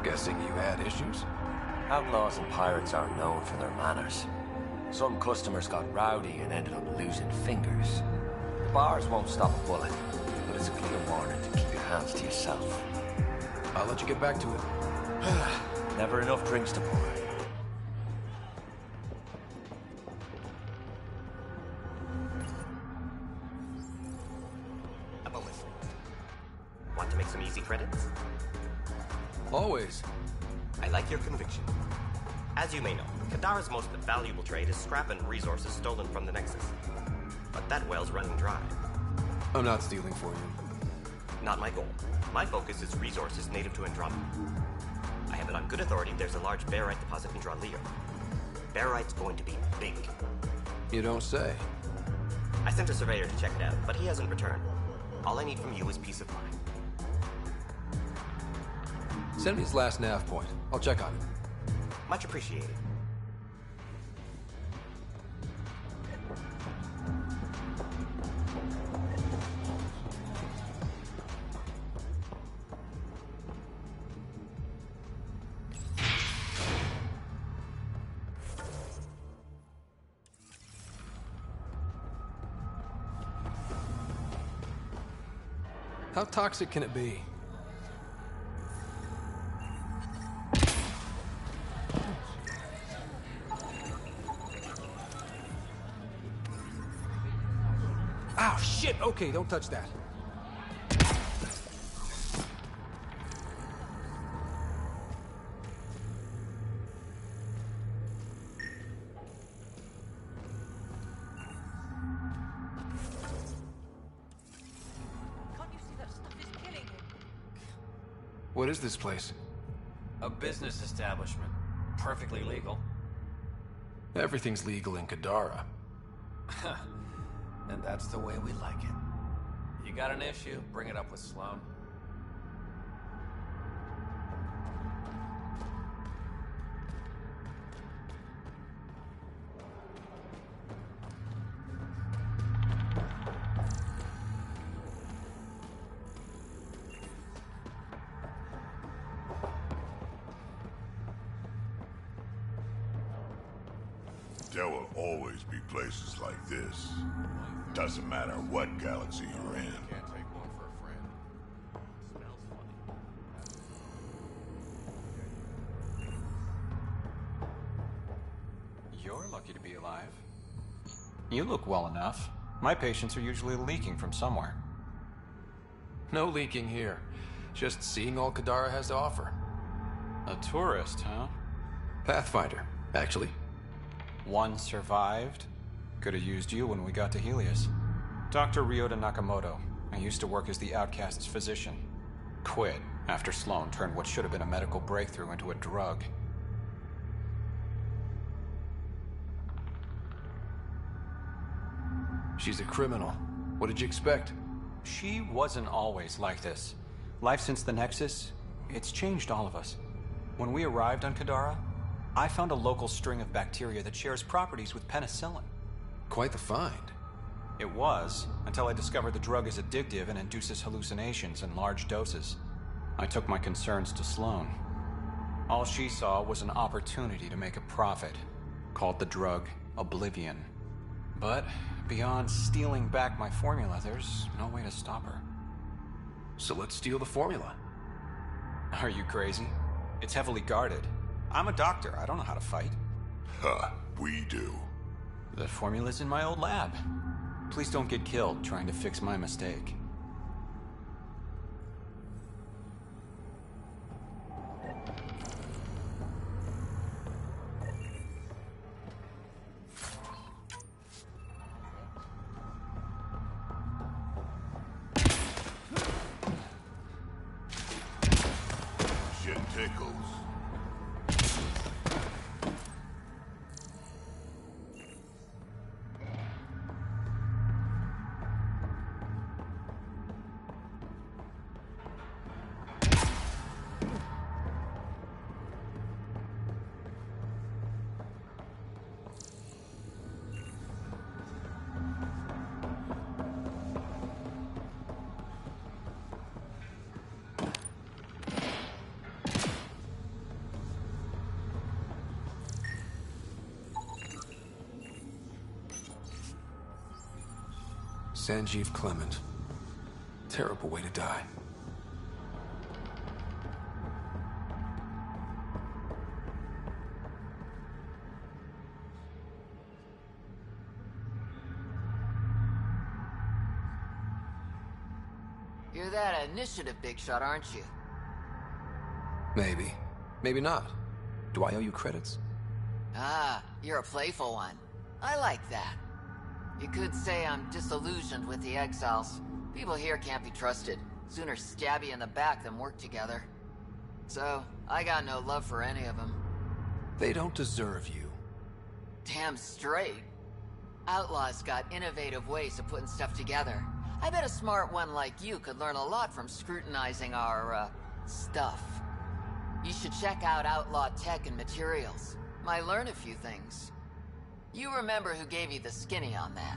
Guessing you had issues? Outlaws and pirates aren't known for their manners. Some customers got rowdy and ended up losing fingers. The bars won't stop a bullet, but it's a clear warning to keep your hands to yourself. I'll let you get back to it. Never enough drinks to pour. A moment. Want to make some easy credits? Always. I like your conviction. As you may know, Kadara's most valuable trade is scrap and resources stolen from the Nexus. But that well's running dry. I'm not stealing for you. Not my goal. My focus is resources native to Andromeda. I have it on good authority there's a large barite deposit in Draleo. Barite's going to be big. You don't say. I sent a surveyor to check it out, but he hasn't returned. All I need from you is peace of mind. Send me his last nav point. I'll check on it. Much appreciated. How toxic can it be? Ow, shit! Okay, don't touch that. What is this place? A business establishment. Perfectly legal. Everything's legal in Kadara. And that's the way we like it. You got an issue, bring it up with Sloan. There will always be places like this. Doesn't matter what galaxy you're in. You look well enough. My patients are usually leaking from somewhere. No leaking here. Just seeing all Kadara has to offer. A tourist, huh? Pathfinder, actually. One survived. Could have used you when we got to Helios. Dr. Ryota Nakamoto. I used to work as the Outcast's physician. Quit after Sloan turned what should have been a medical breakthrough into a drug. She's a criminal. What did you expect? She wasn't always like this. Life since the Nexus, it's changed all of us. When we arrived on Kadara, I found a local string of bacteria that shares properties with penicillin. Quite the find. It was, until I discovered the drug is addictive and induces hallucinations in large doses. I took my concerns to Sloan. All she saw was an opportunity to make a profit, called the drug Oblivion. But beyond stealing back my formula, there's no way to stop her. So let's steal the formula. Are you crazy? It's heavily guarded. I'm a doctor. I don't know how to fight. Huh, we do. The formula's in my old lab. Please don't get killed trying to fix my mistake. Shit tickles. Sanjeev Clement. Terrible way to die. You're that initiative big shot, aren't you? Maybe. Maybe not. Do I owe you credits? Ah, you're a playful one. I like that. You could say I'm disillusioned with the exiles. People here can't be trusted. Sooner stab you in the back than work together. So, I got no love for any of them. They don't deserve you. Damn straight. Outlaws got innovative ways of putting stuff together. I bet a smart one like you could learn a lot from scrutinizing our, stuff. You should check out Outlaw Tech and Materials. Might learn a few things. You remember who gave you the skinny on that.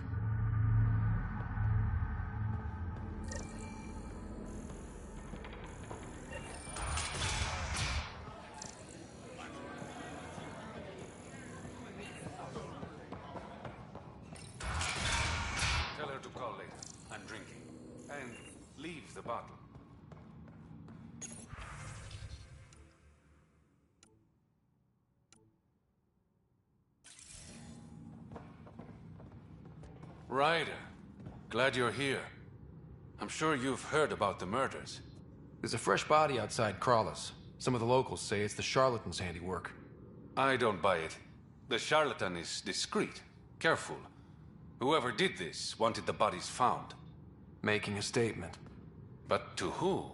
Tell her to call later. I'm drinking. And leave the bottle. Ryder, glad you're here. I'm sure you've heard about the murders. There's a fresh body outside Crawlers. Some of the locals say it's the charlatan's handiwork. I don't buy it. The charlatan is discreet, careful. Whoever did this wanted the bodies found. Making a statement. But to who?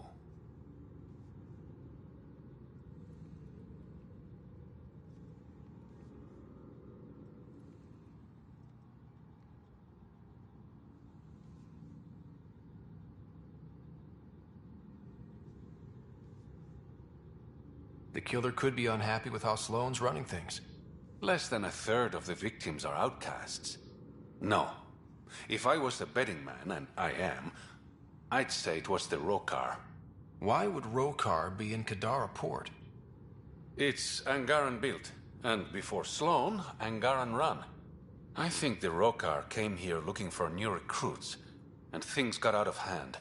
The killer could be unhappy with how Sloan's running things. Less than a third of the victims are outcasts. No. If I was the betting man, and I am, I'd say it was the Rokar. Why would Rokar be in Kadara port? It's Angaran built, and before Sloan, Angaran run. I think the Rokar came here looking for new recruits, and things got out of hand.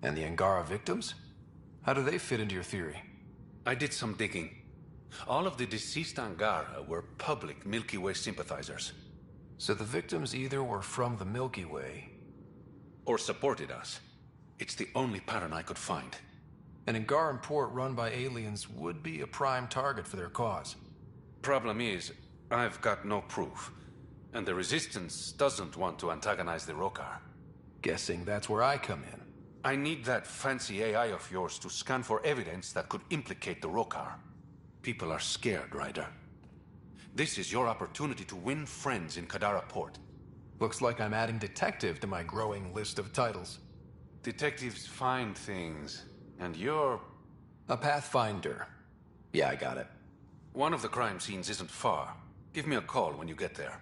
And the Angara victims? How do they fit into your theory? I did some digging. All of the deceased Angara were public Milky Way sympathizers. So the victims either were from the Milky Way... or supported us. It's the only pattern I could find. An Angaran port run by aliens would be a prime target for their cause. Problem is, I've got no proof. And the Resistance doesn't want to antagonize the Rokar. Guessing that's where I come in. I need that fancy AI of yours to scan for evidence that could implicate the Rokar. People are scared, Ryder. This is your opportunity to win friends in Kadara Port. Looks like I'm adding detective to my growing list of titles. Detectives find things, and you're... a pathfinder. Yeah, I got it. One of the crime scenes isn't far. Give me a call when you get there.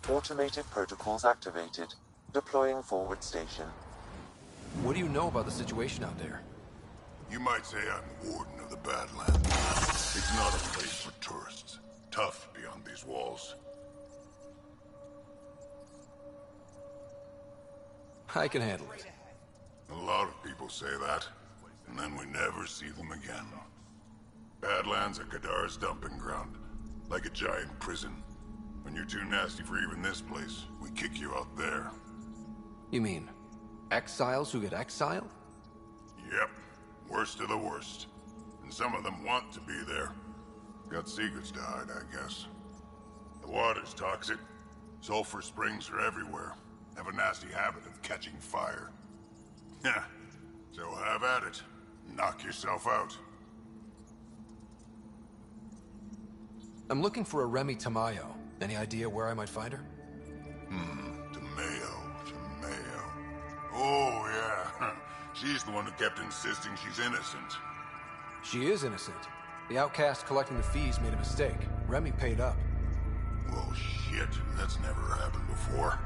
Automated protocols activated. Deploying forward station. What do you know about the situation out there? You might say I'm warden of the Badlands. It's not a place for tourists. Tough beyond these walls. I can handle it. A lot of people say that, and then we never see them again. Badlands are Kadara's dumping ground, like a giant prison. When you're too nasty for even this place, we kick you out there. You mean, exiles who get exiled? Yep. Worst of the worst. And some of them want to be there. Got secrets to hide, I guess. The water's toxic. Sulfur springs are everywhere. Have a nasty habit of catching fire. Yeah. So have at it. Knock yourself out. I'm looking for a Remy Tamayo. Any idea where I might find her? Tamayo. Oh, yeah. She's the one who kept insisting she's innocent. She is innocent. The outcast collecting the fees made a mistake. Remy paid up. Well, shit. That's never happened before.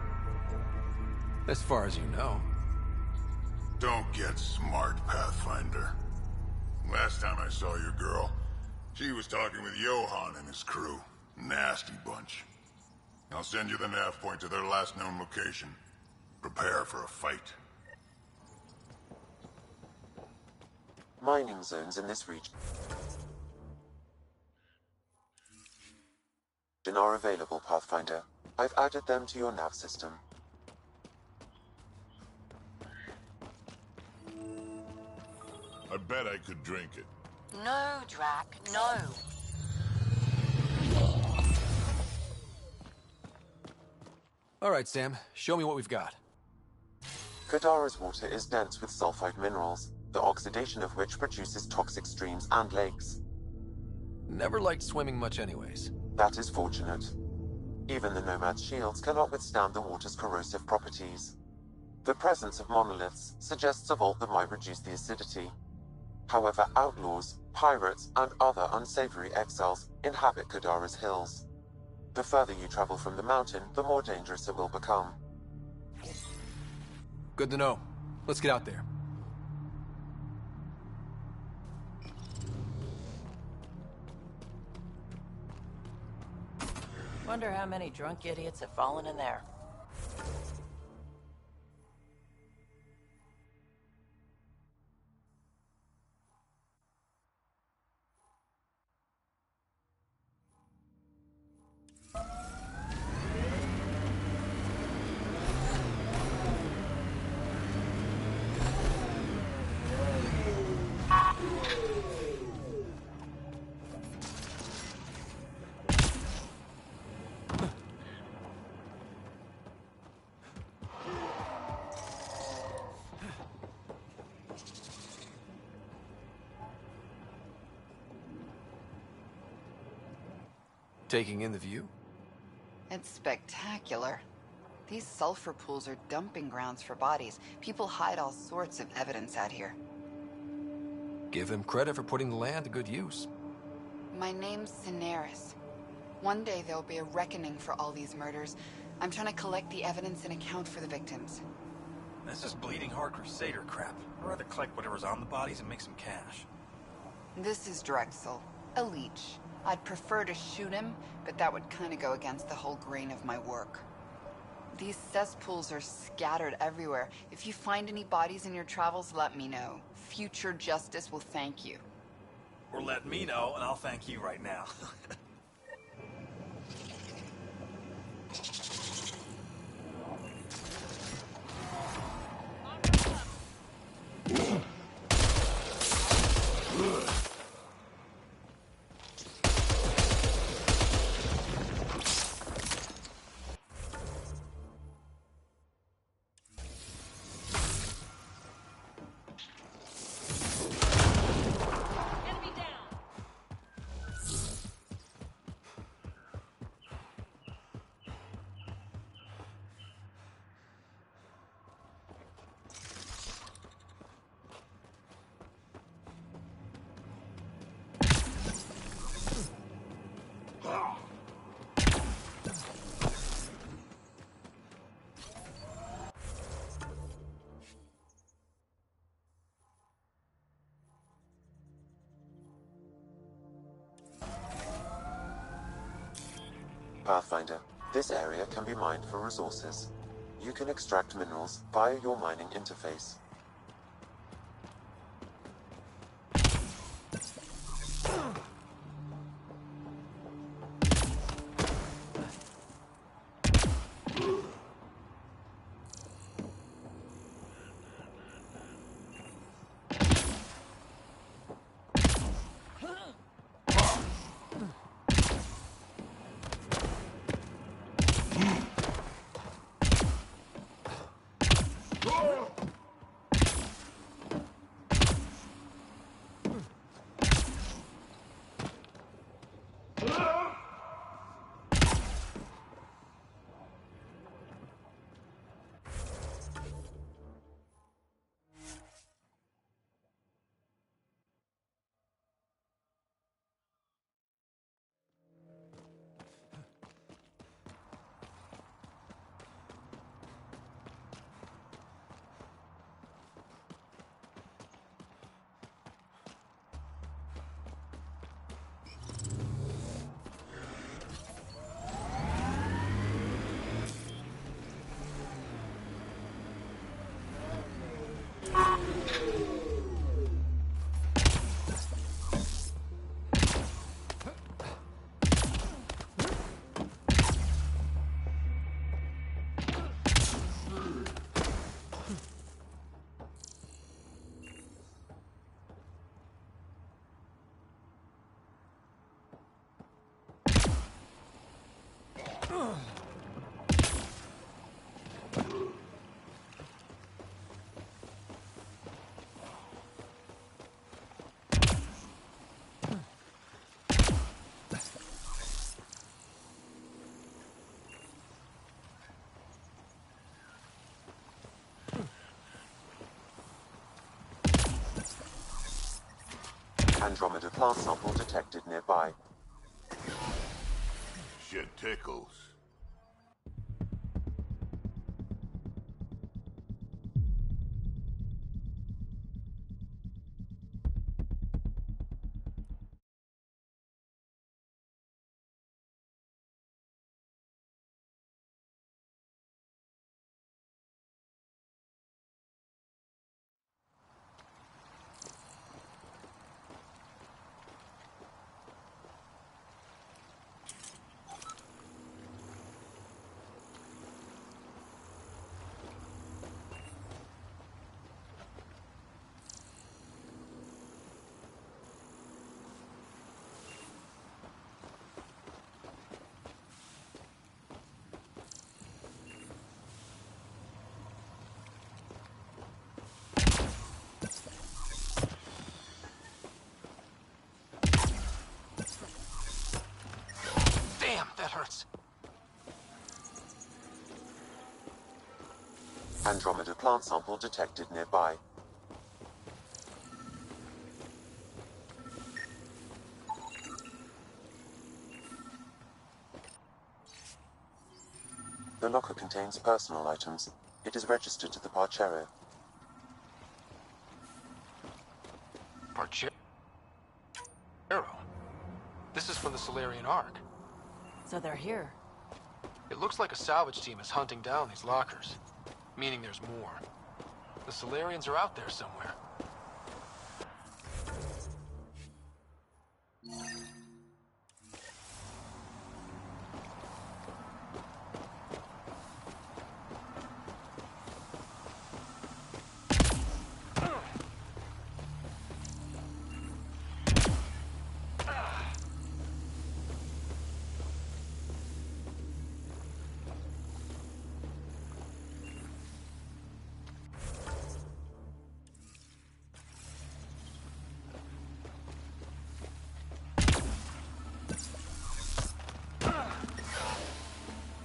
As far as you know. Don't get smart, Pathfinder. Last time I saw your girl, she was talking with Johan and his crew. Nasty bunch. I'll send you the nav point to their last known location. Prepare for a fight. Mining zones in this region are available, Pathfinder. I've added them to your nav system. I bet I could drink it. No, Drac, no. All right, Sam. Show me what we've got. Kadara's water is dense with sulfide minerals, the oxidation of which produces toxic streams and lakes. Never liked swimming much anyways. That is fortunate. Even the Nomad's shields cannot withstand the water's corrosive properties. The presence of monoliths suggests a vault that might reduce the acidity. However, outlaws, pirates, and other unsavory exiles inhabit Kadara's hills. The further you travel from the mountain, the more dangerous it will become. Good to know. Let's get out there. Wonder how many drunk idiots have fallen in there. Taking in the view? It's spectacular. These sulfur pools are dumping grounds for bodies. People hide all sorts of evidence out here. Give them credit for putting the land to good use. My name's Cineris. One day there'll be a reckoning for all these murders. I'm trying to collect the evidence and account for the victims. This is bleeding heart crusader crap. I'd rather collect whatever's on the bodies and make some cash. This is Drexel, a leech. I'd prefer to shoot him, but that would kind of go against the whole grain of my work. These cesspools are scattered everywhere. If you find any bodies in your travels, let me know. Future justice will thank you. Or let me know, and I'll thank you right now. Pathfinder, this area can be mined for resources. You can extract minerals via your mining interface. Andromeda class sample detected nearby. Shit tickles. Andromeda plant sample detected nearby. The locker contains personal items. It is registered to the Parcero. Parcero? This is from the Solarian Ark. So they're here. It looks like a salvage team is hunting down these lockers, meaning there's more. The Solarians are out there somewhere.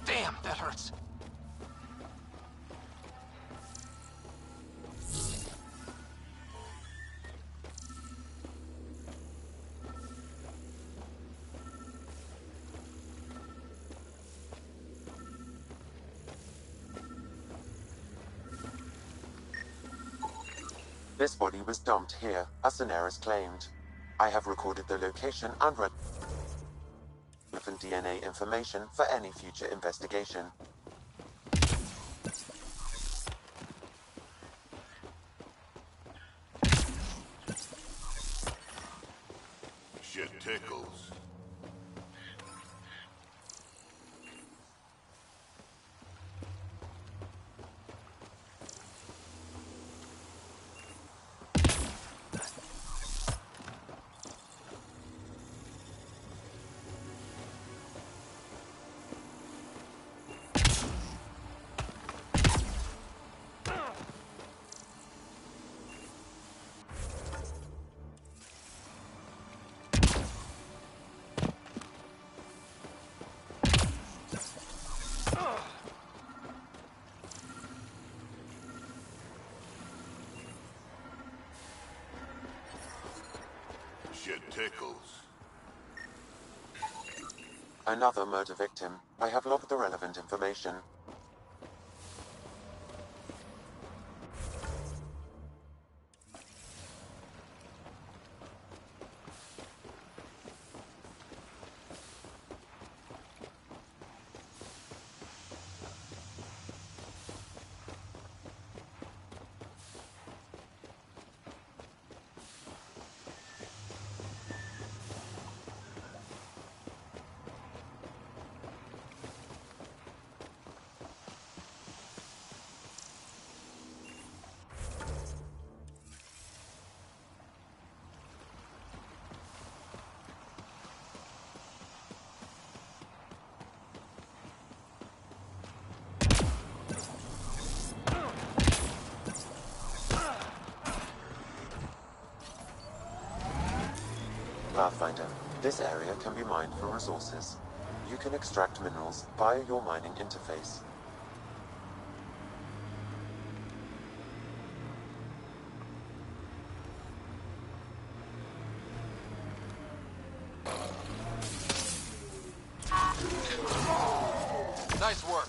Damn, that hurts. This body was dumped here, as Daenerys claimed. I have recorded the location and relevant DNA information for any future investigation. Shit tickles. Shit tickles. Another murder victim. I have logged the relevant information. Pathfinder, this area can be mined for resources. You can extract minerals via your mining interface. Nice work.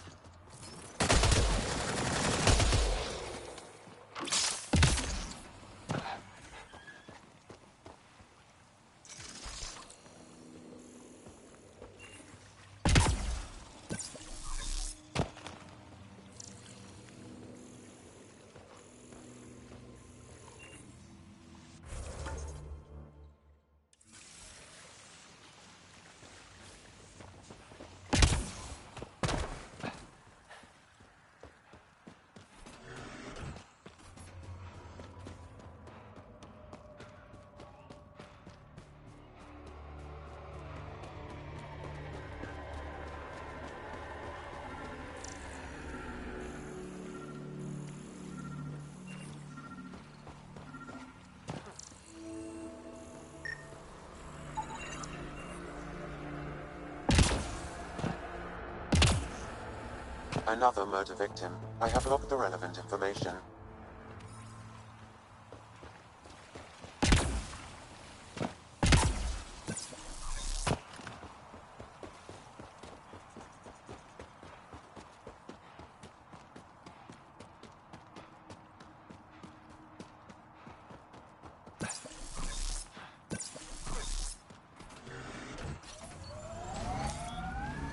Another murder victim. I have logged the relevant information.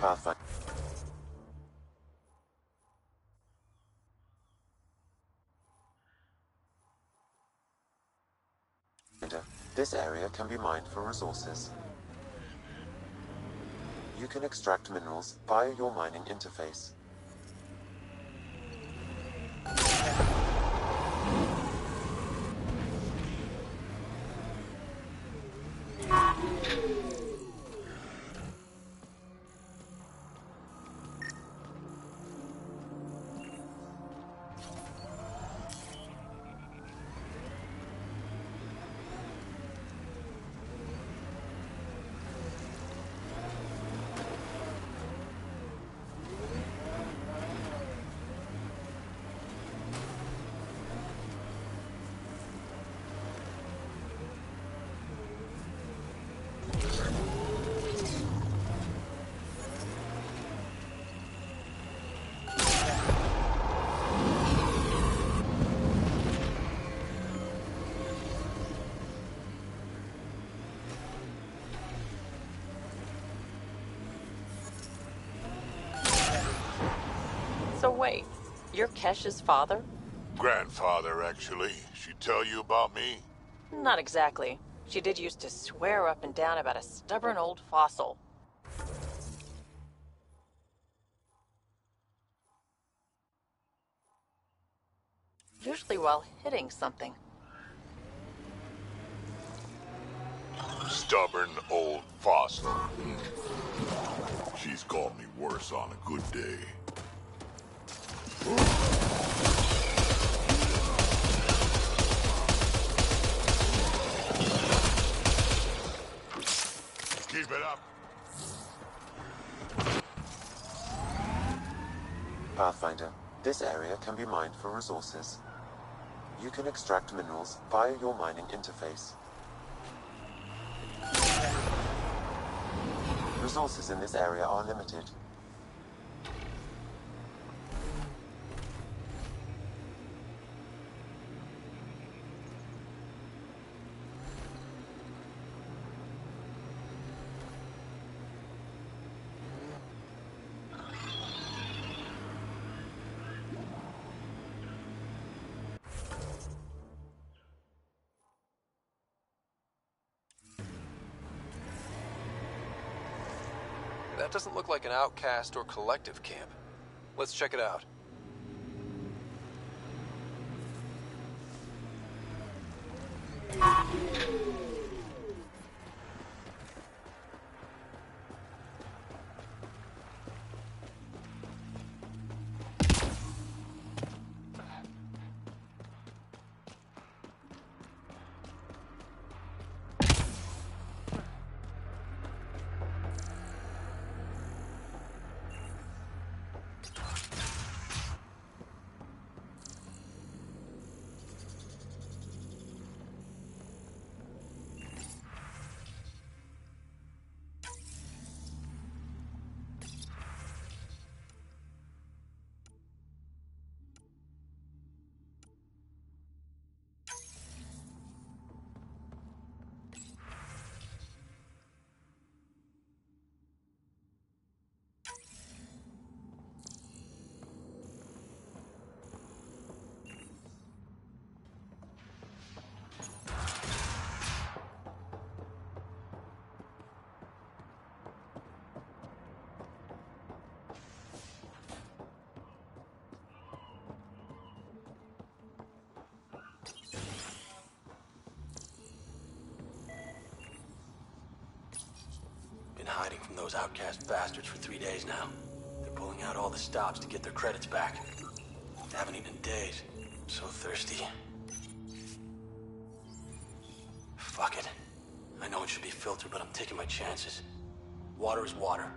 Pathfinder. This area can be mined for resources. You can extract minerals via your mining interface. So wait, you're Kesh's father? Grandfather, actually. She tell you about me? Not exactly. She did used to swear up and down about a stubborn old fossil. Usually while hitting something. Stubborn old fossil. She's called me worse on a good day. Keep it up. Pathfinder. This area can be mined for resources. You can extract minerals via your mining interface. Resources in this area are limited. That doesn't look like an outcast or collective camp. Let's check it out. Been hiding from those outcast bastards for 3 days now. They're pulling out all the stops to get their credits back. Haven't eaten in days. So thirsty. Fuck it. I know it should be filtered, but I'm taking my chances. Water is water.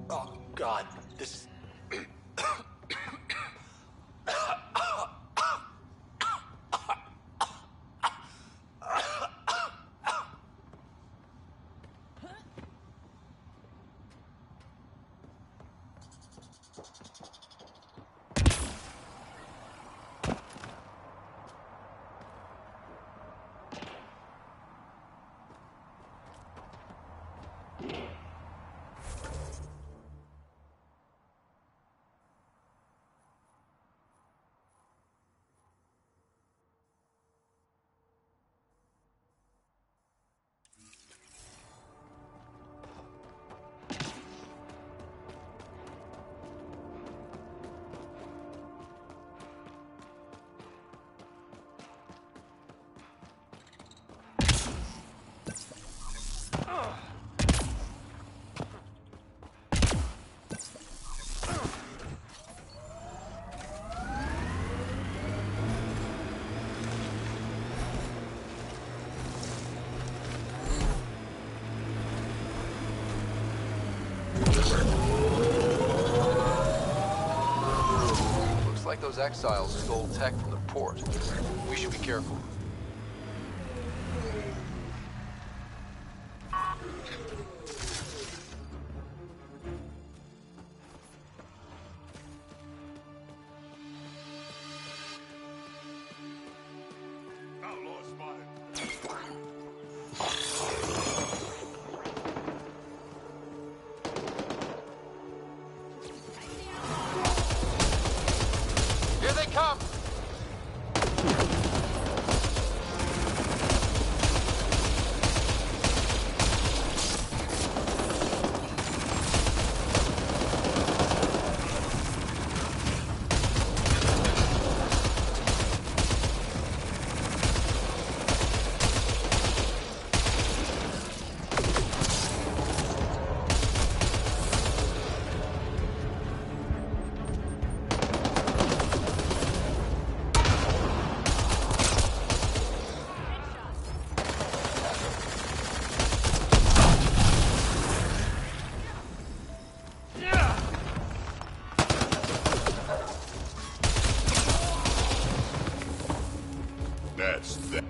Oh, God. This... Looks like those exiles stole tech from the port. We should be careful. Outlaw spotted. Here they come! That's that.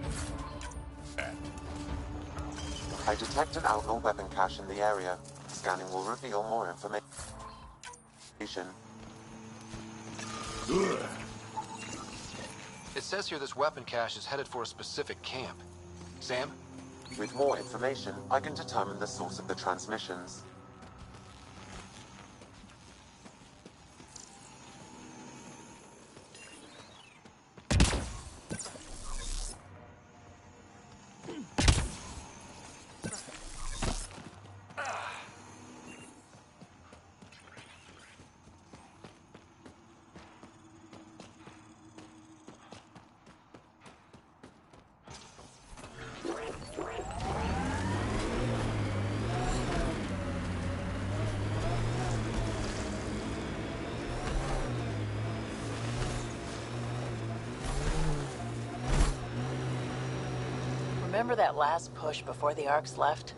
I detect an outlaw weapon cache in the area. Scanning will reveal more information. It says here this weapon cache is headed for a specific camp. Sam? With more information, I can determine the source of the transmissions. Remember that last push before the Arcs left?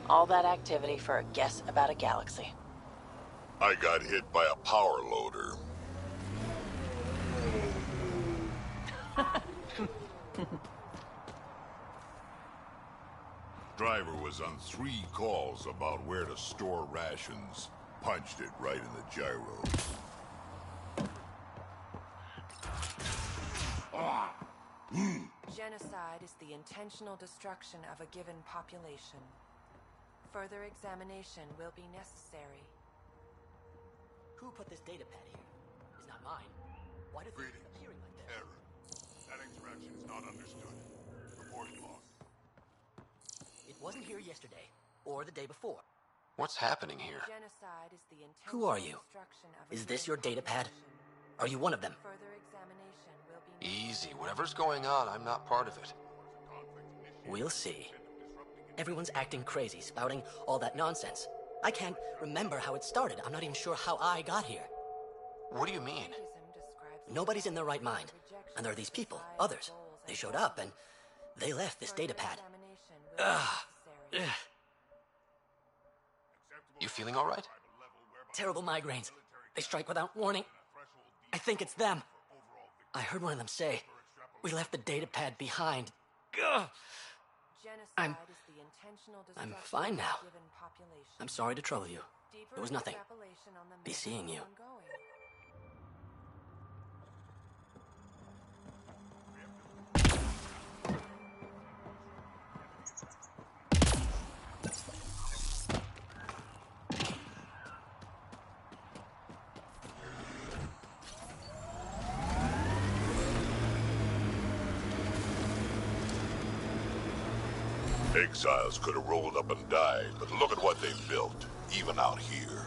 All that activity for a guess about a galaxy. I got hit by a power loader. Driver was on 3 calls about where to store rations. Punched it right in the gyros. Genocide is the intentional destruction of a given population. Further examination will be necessary. Who put this data pad here? It's not mine. Why do things keep appearing like this? Error. That interaction is not understood. Report lost. It wasn't here yesterday, or the day before. What's happening here? Genocide is the intentional Who are you? destruction of a Is this given your data pad? population. Are you one of them? Further examination will be Easy. Whatever's going on, I'm not part of it. We'll see. Everyone's acting crazy, spouting all that nonsense. I can't remember how it started. I'm not even sure how I got here. What do you mean? Nobody's in their right mind. And there are these people, others. They showed up and they left this data pad. Ugh. You feeling all right? terrible migraines. They strike without warning. I think it's them. I heard one of them say, "We left the data pad behind." Ugh. I'm fine now. I'm sorry to trouble you. It was nothing. Be seeing you. Exiles could have rolled up and died, but look at what they built, even out here.